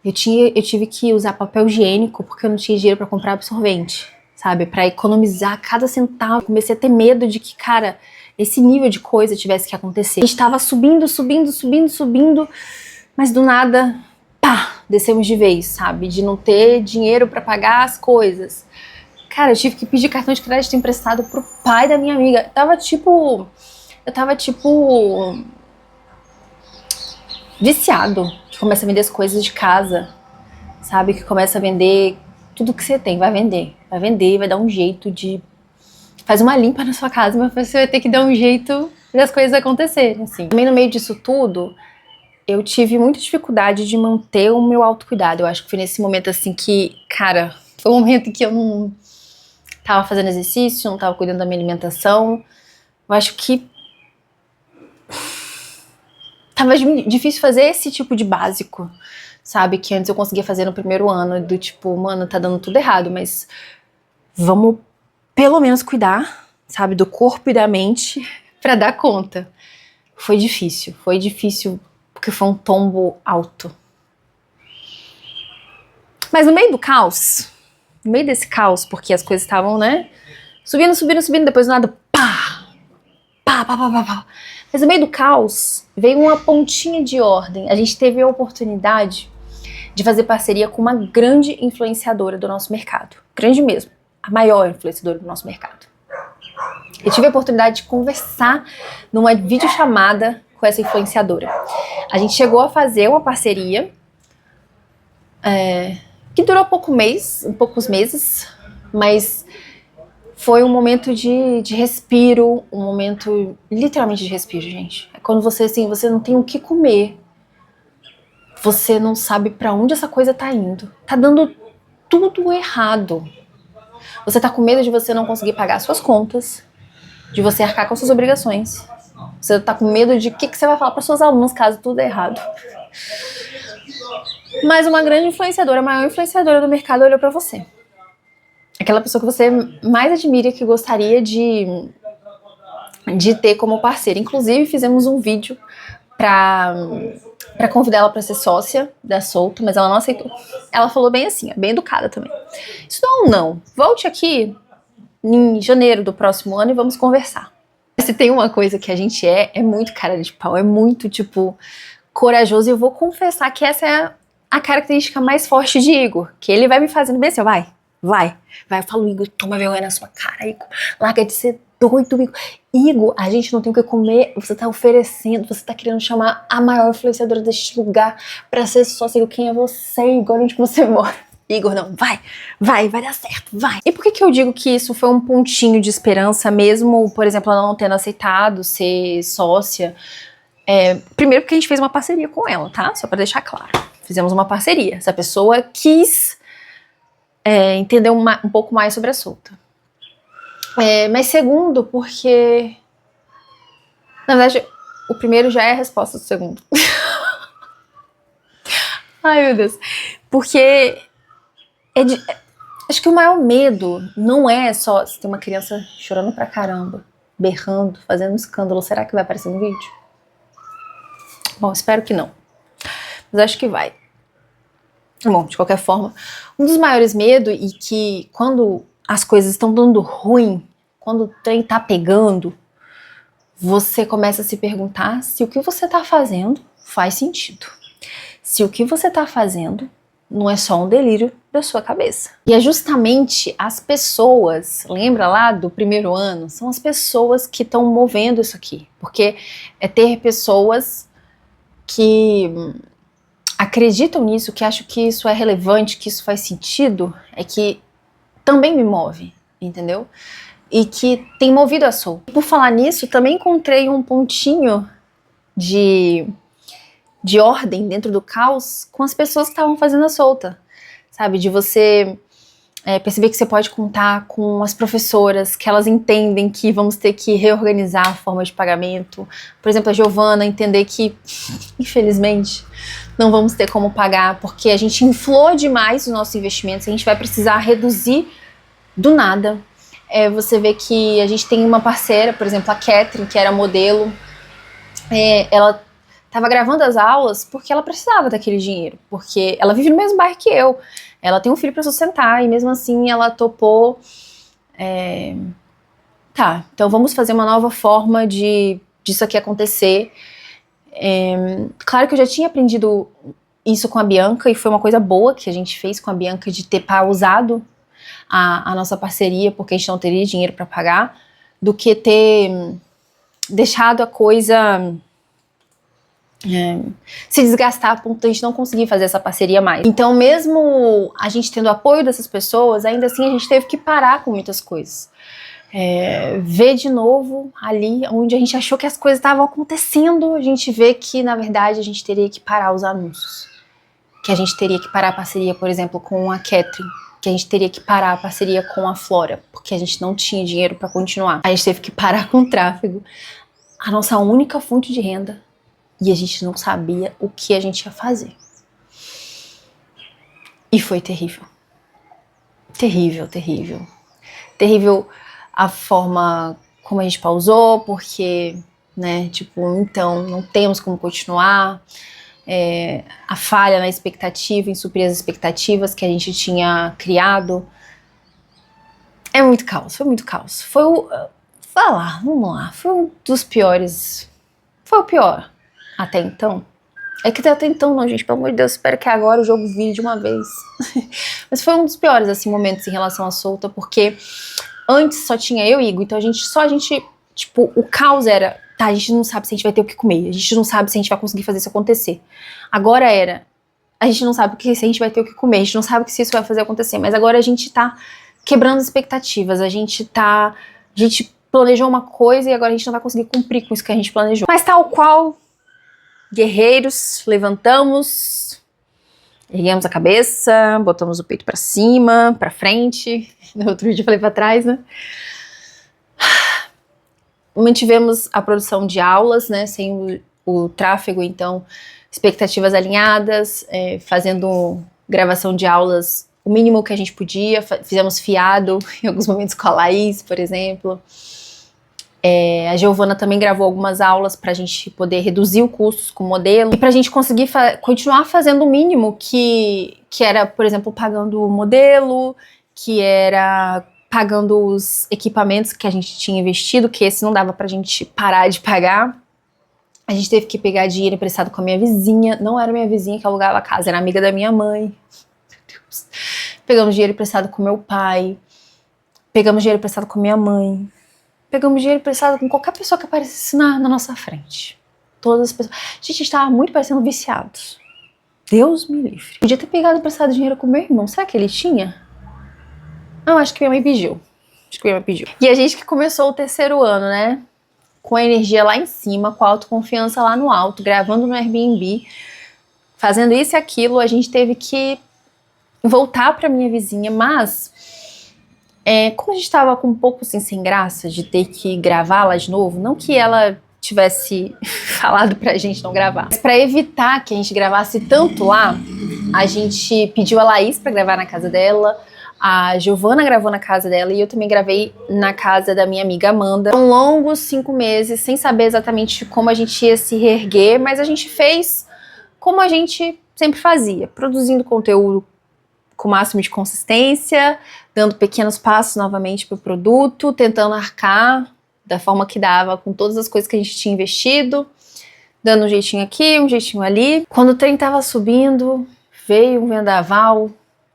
eu tive que usar papel higiênico, porque eu não tinha dinheiro pra comprar absorvente, sabe? Pra economizar cada centavo. Comecei a ter medo de que, cara, esse nível de coisa tivesse que acontecer. A gente tava subindo, mas do nada, pá, descemos de vez, sabe? De não ter dinheiro pra pagar as coisas. Cara, eu tive que pedir cartão de crédito emprestado pro pai da minha amiga. Eu tava tipo viciado, que começa a vender as coisas de casa, sabe? Que começa a vender tudo que você tem, vai vender, vai dar um jeito de... Faz uma limpa na sua casa, mas você vai ter que dar um jeito das coisas acontecerem, assim. Também no meio disso tudo, eu tive muita dificuldade de manter o meu autocuidado. Eu acho que foi nesse momento, assim, que, cara, foi um momento que eu não tava fazendo exercício, não tava cuidando da minha alimentação. Eu acho que tava difícil fazer esse tipo de básico, sabe? Que antes eu conseguia fazer no primeiro ano, do tipo, mano, tá dando tudo errado, mas vamos pelo menos cuidar, sabe? Do corpo e da mente pra dar conta. Foi difícil porque foi um tombo alto. Mas no meio do caos, no meio desse caos, porque as coisas estavam, né? Subindo, depois do nada, pá! Mas no meio do caos, veio uma pontinha de ordem. A gente teve a oportunidade de fazer parceria com uma grande influenciadora do nosso mercado. Grande mesmo. A maior influenciadora do nosso mercado. Eu tive a oportunidade de conversar numa videochamada com essa influenciadora. A gente chegou a fazer uma parceria que durou poucos meses, mas foi um momento de respiro, um momento literalmente de respiro, gente. É quando você, assim, você não tem o que comer, você não sabe pra onde essa coisa tá indo, tá dando tudo errado. Você tá com medo de você não conseguir pagar suas contas, de você arcar com suas obrigações. Você tá com medo de o que você vai falar para suas alunas caso tudo dê errado. Mas uma grande influenciadora, a maior influenciadora do mercado olhou pra você. Aquela pessoa que você mais admira, que gostaria de ter como parceira. Inclusive, fizemos um vídeo pra convidar ela pra ser sócia da Solta, mas ela não aceitou. Ela falou bem assim, bem educada também. Isso não é um não. Volte aqui em janeiro do próximo ano e vamos conversar. Se tem uma coisa que a gente é muito cara de pau, é muito, tipo, corajoso. E eu vou confessar que essa é a característica mais forte de Igor, que ele vai me fazendo bem assim, vai. Eu falo, Igor, toma vergonha na sua cara, Igor, larga de ser doido, Igor. Igor, a gente não tem o que comer, você tá oferecendo, você tá querendo chamar a maior influenciadora deste lugar pra ser sócia. Quem é você, Igor, onde que você mora? Igor, não, vai dar certo, vai. E por que eu digo que isso foi um pontinho de esperança, mesmo, por exemplo, ela não tendo aceitado ser sócia? Primeiro porque a gente fez uma parceria com ela, tá? Só pra deixar claro. Fizemos uma parceria. Essa pessoa quis entender um pouco mais sobre a Solta. Mas segundo, porque... Na verdade, o primeiro já é a resposta do segundo. Ai, meu Deus. Porque... acho que o maior medo não é só se tem uma criança chorando pra caramba, berrando, fazendo um escândalo. Será que vai aparecer no vídeo? Bom, espero que não. Mas acho que vai. Bom, de qualquer forma, um dos maiores medos, e que quando as coisas estão dando ruim, quando o trem tá pegando, você começa a se perguntar se o que você tá fazendo faz sentido. Se o que você tá fazendo não é só um delírio da sua cabeça. E é justamente as pessoas, lembra lá do primeiro ano? São as pessoas que estão movendo isso aqui. Porque é ter pessoas que acreditam nisso, que acham que isso é relevante, que isso faz sentido, é que também me move, entendeu? E que tem movido a Solta. Por falar nisso, também encontrei um pontinho de ordem dentro do caos com as pessoas que estavam fazendo a Solta, sabe? De você perceber que você pode contar com as professoras, que elas entendem que vamos ter que reorganizar a forma de pagamento. Por exemplo, a Giovana entender que, infelizmente, não vamos ter como pagar, porque a gente inflou demais os nossos investimentos, a gente vai precisar reduzir do nada. Você vê que a gente tem uma parceira, por exemplo, a Catherine, que era modelo, ela estava gravando as aulas porque ela precisava daquele dinheiro, porque ela vive no mesmo bairro que eu, ela tem um filho para sustentar, e mesmo assim ela topou, tá, então vamos fazer uma nova forma disso aqui acontecer. Claro que eu já tinha aprendido isso com a Bianca, e foi uma coisa boa que a gente fez com a Bianca, de ter pausado a nossa parceria, porque a gente não teria dinheiro para pagar, do que ter deixado a coisa se desgastar a ponto de a gente não conseguir fazer essa parceria mais. Então, mesmo a gente tendo o apoio dessas pessoas, ainda assim a gente teve que parar com muitas coisas. Ver de novo ali onde a gente achou que as coisas estavam acontecendo, a gente vê que, na verdade, a gente teria que parar os anúncios. Que a gente teria que parar a parceria, por exemplo, com a Catherine. Que a gente teria que parar a parceria com a Flora, porque a gente não tinha dinheiro para continuar. A gente teve que parar com o tráfego, a nossa única fonte de renda. E a gente não sabia o que a gente ia fazer. E foi terrível. Terrível, terrível. Terrível a forma como a gente pausou, porque, né, tipo, então, não temos como continuar. A falha na expectativa, em suprir as expectativas que a gente tinha criado. É muito caos, foi muito caos. Vamos lá, foi um dos piores. Foi o pior. Até então. É que até então não, gente, pelo amor de Deus, espero que agora o jogo vire de uma vez. Mas foi um dos piores, assim, momentos em relação à solta, porque antes só tinha eu e Igor, então a gente, tipo, o caos era, tá, a gente não sabe se a gente vai ter o que comer, a gente não sabe se a gente vai conseguir fazer isso acontecer. Agora a gente não sabe se a gente vai ter o que comer, a gente não sabe se isso vai fazer acontecer, mas agora a gente tá quebrando as expectativas, a gente planejou uma coisa e agora a gente não vai conseguir cumprir com isso que a gente planejou. Mas tal qual guerreiros, levantamos, erguemos a cabeça, botamos o peito pra cima, pra frente. No outro vídeo eu falei pra trás, né? Mantivemos a produção de aulas, né? Sem o tráfego, então, expectativas alinhadas, fazendo gravação de aulas o mínimo que a gente podia. Fizemos fiado em alguns momentos com a Laís, por exemplo. A Giovana também gravou algumas aulas pra gente poder reduzir o custo com o modelo e pra gente conseguir continuar fazendo o mínimo que era, por exemplo, pagando o modelo, que era pagando os equipamentos que a gente tinha investido, que esse não dava pra gente parar de pagar. A gente teve que pegar dinheiro emprestado com a minha vizinha, não era minha vizinha que alugava a casa, era amiga da minha mãe. Meu Deus. Pegamos dinheiro emprestado com meu pai, pegamos dinheiro emprestado com minha mãe. Pegamos dinheiro emprestado com qualquer pessoa que aparecesse na nossa frente. Todas as pessoas. A gente estava muito parecendo viciados. Deus me livre. Podia ter pegado emprestado dinheiro com meu irmão. Será que ele tinha? Não, acho que minha mãe pediu. E a gente que começou o terceiro ano, né? Com a energia lá em cima, com a autoconfiança lá no alto, gravando no Airbnb, fazendo isso e aquilo, a gente teve que voltar pra minha vizinha, mas como a gente tava com um pouco assim, sem graça de ter que gravar lá de novo, não que ela tivesse falado pra gente não gravar, mas pra evitar que a gente gravasse tanto lá, a gente pediu a Laís pra gravar na casa dela, a Giovana gravou na casa dela e eu também gravei na casa da minha amiga Amanda. Foram longos 5 meses, sem saber exatamente como a gente ia se reerguer, mas a gente fez como a gente sempre fazia, produzindo conteúdo com o máximo de consistência, dando pequenos passos novamente para o produto, tentando arcar da forma que dava com todas as coisas que a gente tinha investido, dando um jeitinho aqui, um jeitinho ali. Quando o trem estava subindo, veio um vendaval,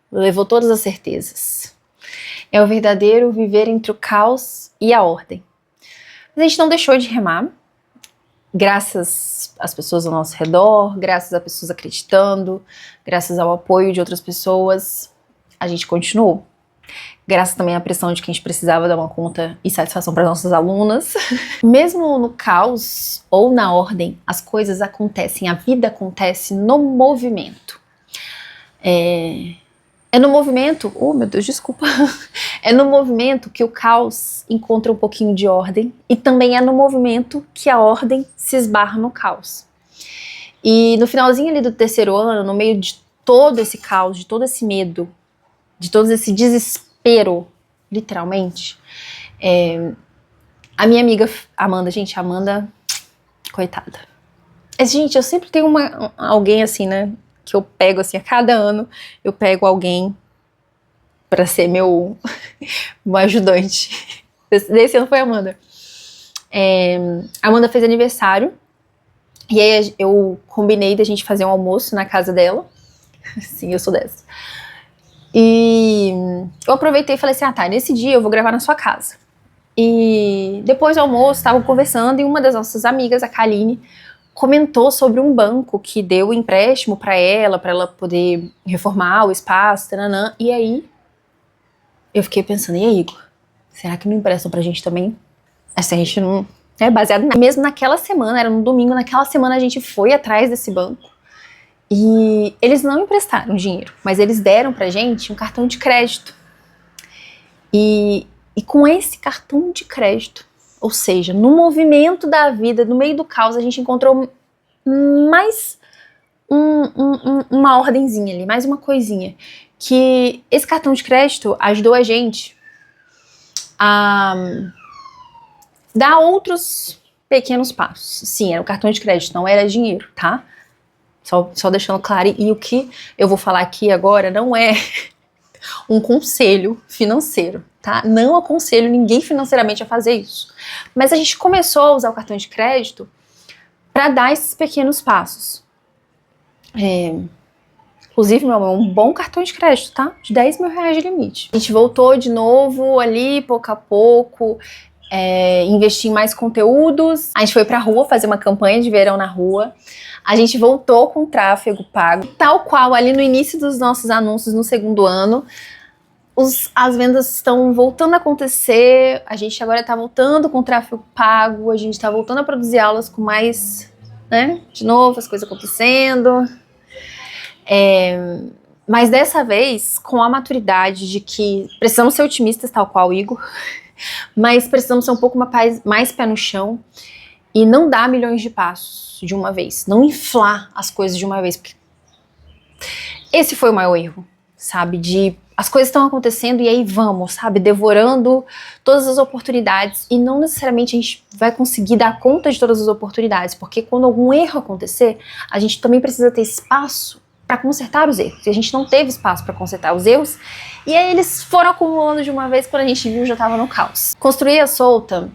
levou todas as certezas. É o verdadeiro viver entre o caos e a ordem. Mas a gente não deixou de remar, graças às pessoas ao nosso redor, graças a pessoas acreditando, graças ao apoio de outras pessoas, a gente continuou. Graças também à pressão de que a gente precisava dar uma conta e satisfação para nossas alunas. Mesmo no caos ou na ordem, as coisas acontecem, a vida acontece no movimento. É no movimento, oh meu Deus, desculpa, é no movimento que o caos encontra um pouquinho de ordem e também é no movimento que a ordem se esbarra no caos. E no finalzinho ali do terceiro ano, no meio de todo esse caos, de todo esse medo, de todo esse desespero, literalmente, a minha amiga Amanda, gente, Amanda, coitada. Gente, eu sempre tenho alguém assim, né, que eu pego assim, a cada ano eu pego alguém pra ser meu ajudante. Desse ano foi a Amanda. A Amanda fez aniversário e aí eu combinei da gente fazer um almoço na casa dela. Sim, eu sou dessa. E eu aproveitei e falei assim, tá, nesse dia eu vou gravar na sua casa. E depois do almoço, estavam conversando e uma das nossas amigas, a Kaline, comentou sobre um banco que deu empréstimo para ela poder reformar o espaço, tananã. E aí, eu fiquei pensando, e aí, Igor, será que não emprestam pra gente também? Essa a gente não... baseado mesmo naquela semana, era no domingo, naquela semana a gente foi atrás desse banco. E eles não emprestaram dinheiro, mas eles deram pra gente um cartão de crédito. E com esse cartão de crédito, ou seja, no movimento da vida, no meio do caos, a gente encontrou mais uma ordenzinha ali, mais uma coisinha. Que esse cartão de crédito ajudou a gente a dar outros pequenos passos. Sim, era o cartão de crédito, não era dinheiro, tá? Só deixando claro. E o que eu vou falar aqui agora não é um conselho financeiro, tá? Não aconselho ninguém financeiramente a fazer isso. Mas a gente começou a usar o cartão de crédito para dar esses pequenos passos. Inclusive, meu amor, um bom cartão de crédito, tá? De 10 mil reais de limite. A gente voltou de novo ali, pouco a pouco, investir em mais conteúdos. A gente foi pra rua fazer uma campanha de verão na rua. A gente voltou com tráfego pago, tal qual ali no início dos nossos anúncios no segundo ano. As vendas estão voltando a acontecer, a gente agora tá voltando com tráfego pago, a gente tá voltando a produzir aulas com mais, né, de novo, as coisas acontecendo. Mas dessa vez, com a maturidade de que precisamos ser otimistas, tal qual o Igor, mas precisamos ser um pouco mais pé no chão e não dar milhões de passos de uma vez, não inflar as coisas de uma vez, porque esse foi o maior erro, sabe, as coisas estão acontecendo e aí vamos, sabe, devorando todas as oportunidades e não necessariamente a gente vai conseguir dar conta de todas as oportunidades, porque quando algum erro acontecer, a gente também precisa ter espaço para consertar os erros, e a gente não teve espaço para consertar os erros, e aí eles foram acumulando de uma vez, quando a gente viu já estava no caos. Construir a Solta,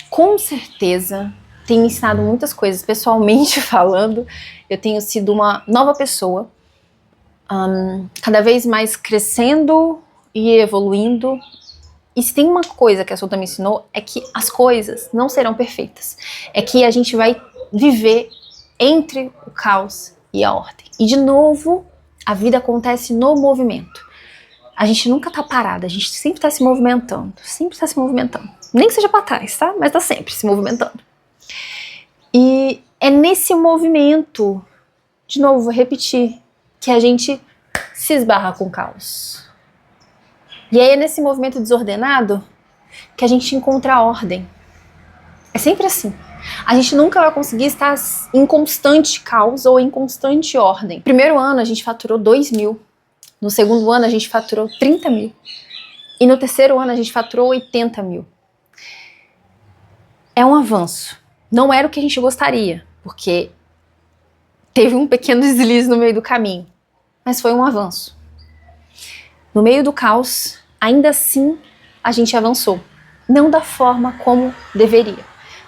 com certeza, tem me ensinado muitas coisas, pessoalmente falando, eu tenho sido uma nova pessoa, cada vez mais crescendo e evoluindo. E se tem uma coisa que a Solta me ensinou, é que as coisas não serão perfeitas. É que a gente vai viver entre o caos e a ordem. E de novo, a vida acontece no movimento. A gente nunca tá parada, a gente sempre tá se movimentando. Sempre tá se movimentando. Nem que seja pra trás, tá? Mas tá sempre se movimentando. E é nesse movimento, de novo, vou repetir, que a gente se esbarra com o caos. E aí é nesse movimento desordenado que a gente encontra a ordem. É sempre assim. A gente nunca vai conseguir estar em constante caos ou em constante ordem. No primeiro ano a gente faturou 2 mil. No segundo ano a gente faturou 30 mil. E no terceiro ano a gente faturou 80 mil. É um avanço. Não era o que a gente gostaria, porque teve um pequeno deslize no meio do caminho. Mas foi um avanço. No meio do caos, ainda assim, a gente avançou. Não da forma como deveria.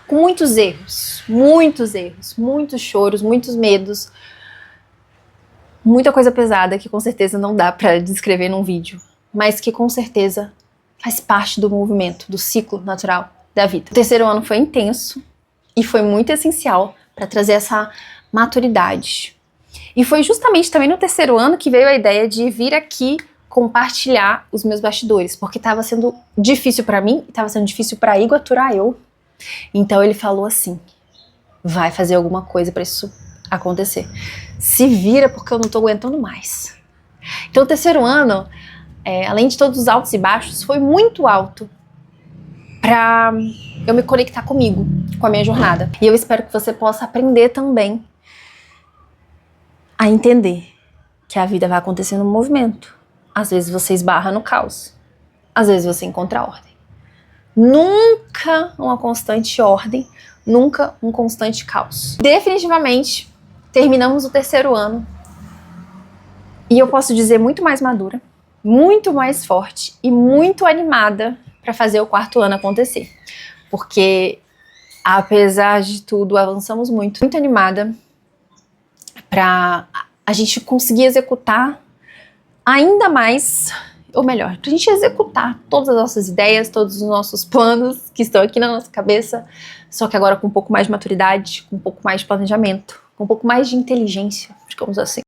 Com muitos erros, muitos choros, muitos medos, muita coisa pesada que com certeza não dá pra descrever num vídeo, mas que com certeza faz parte do movimento, do ciclo natural da vida. O terceiro ano foi intenso e foi muito essencial para trazer essa maturidade. E foi justamente também no terceiro ano que veio a ideia de vir aqui compartilhar os meus bastidores, porque estava sendo difícil para mim, estava sendo difícil para Igor aturar eu. Então ele falou assim, vai fazer alguma coisa para isso acontecer. Se vira porque eu não tô aguentando mais. Então o terceiro ano, além de todos os altos e baixos, foi muito alto para eu me conectar comigo, com a minha jornada. E eu espero que você possa aprender também a entender que a vida vai acontecer no movimento. Às vezes você esbarra no caos, às vezes você encontra a ordem. Nunca uma constante ordem, nunca um constante caos. Definitivamente, terminamos o terceiro ano e eu posso dizer muito mais madura, muito mais forte e muito animada para fazer o quarto ano acontecer. Porque, apesar de tudo, avançamos muito. Muito animada para a gente conseguir executar ainda mais, ou melhor, para a gente executar todas as nossas ideias, todos os nossos planos que estão aqui na nossa cabeça, só que agora com um pouco mais de maturidade, com um pouco mais de planejamento, com um pouco mais de inteligência, digamos assim.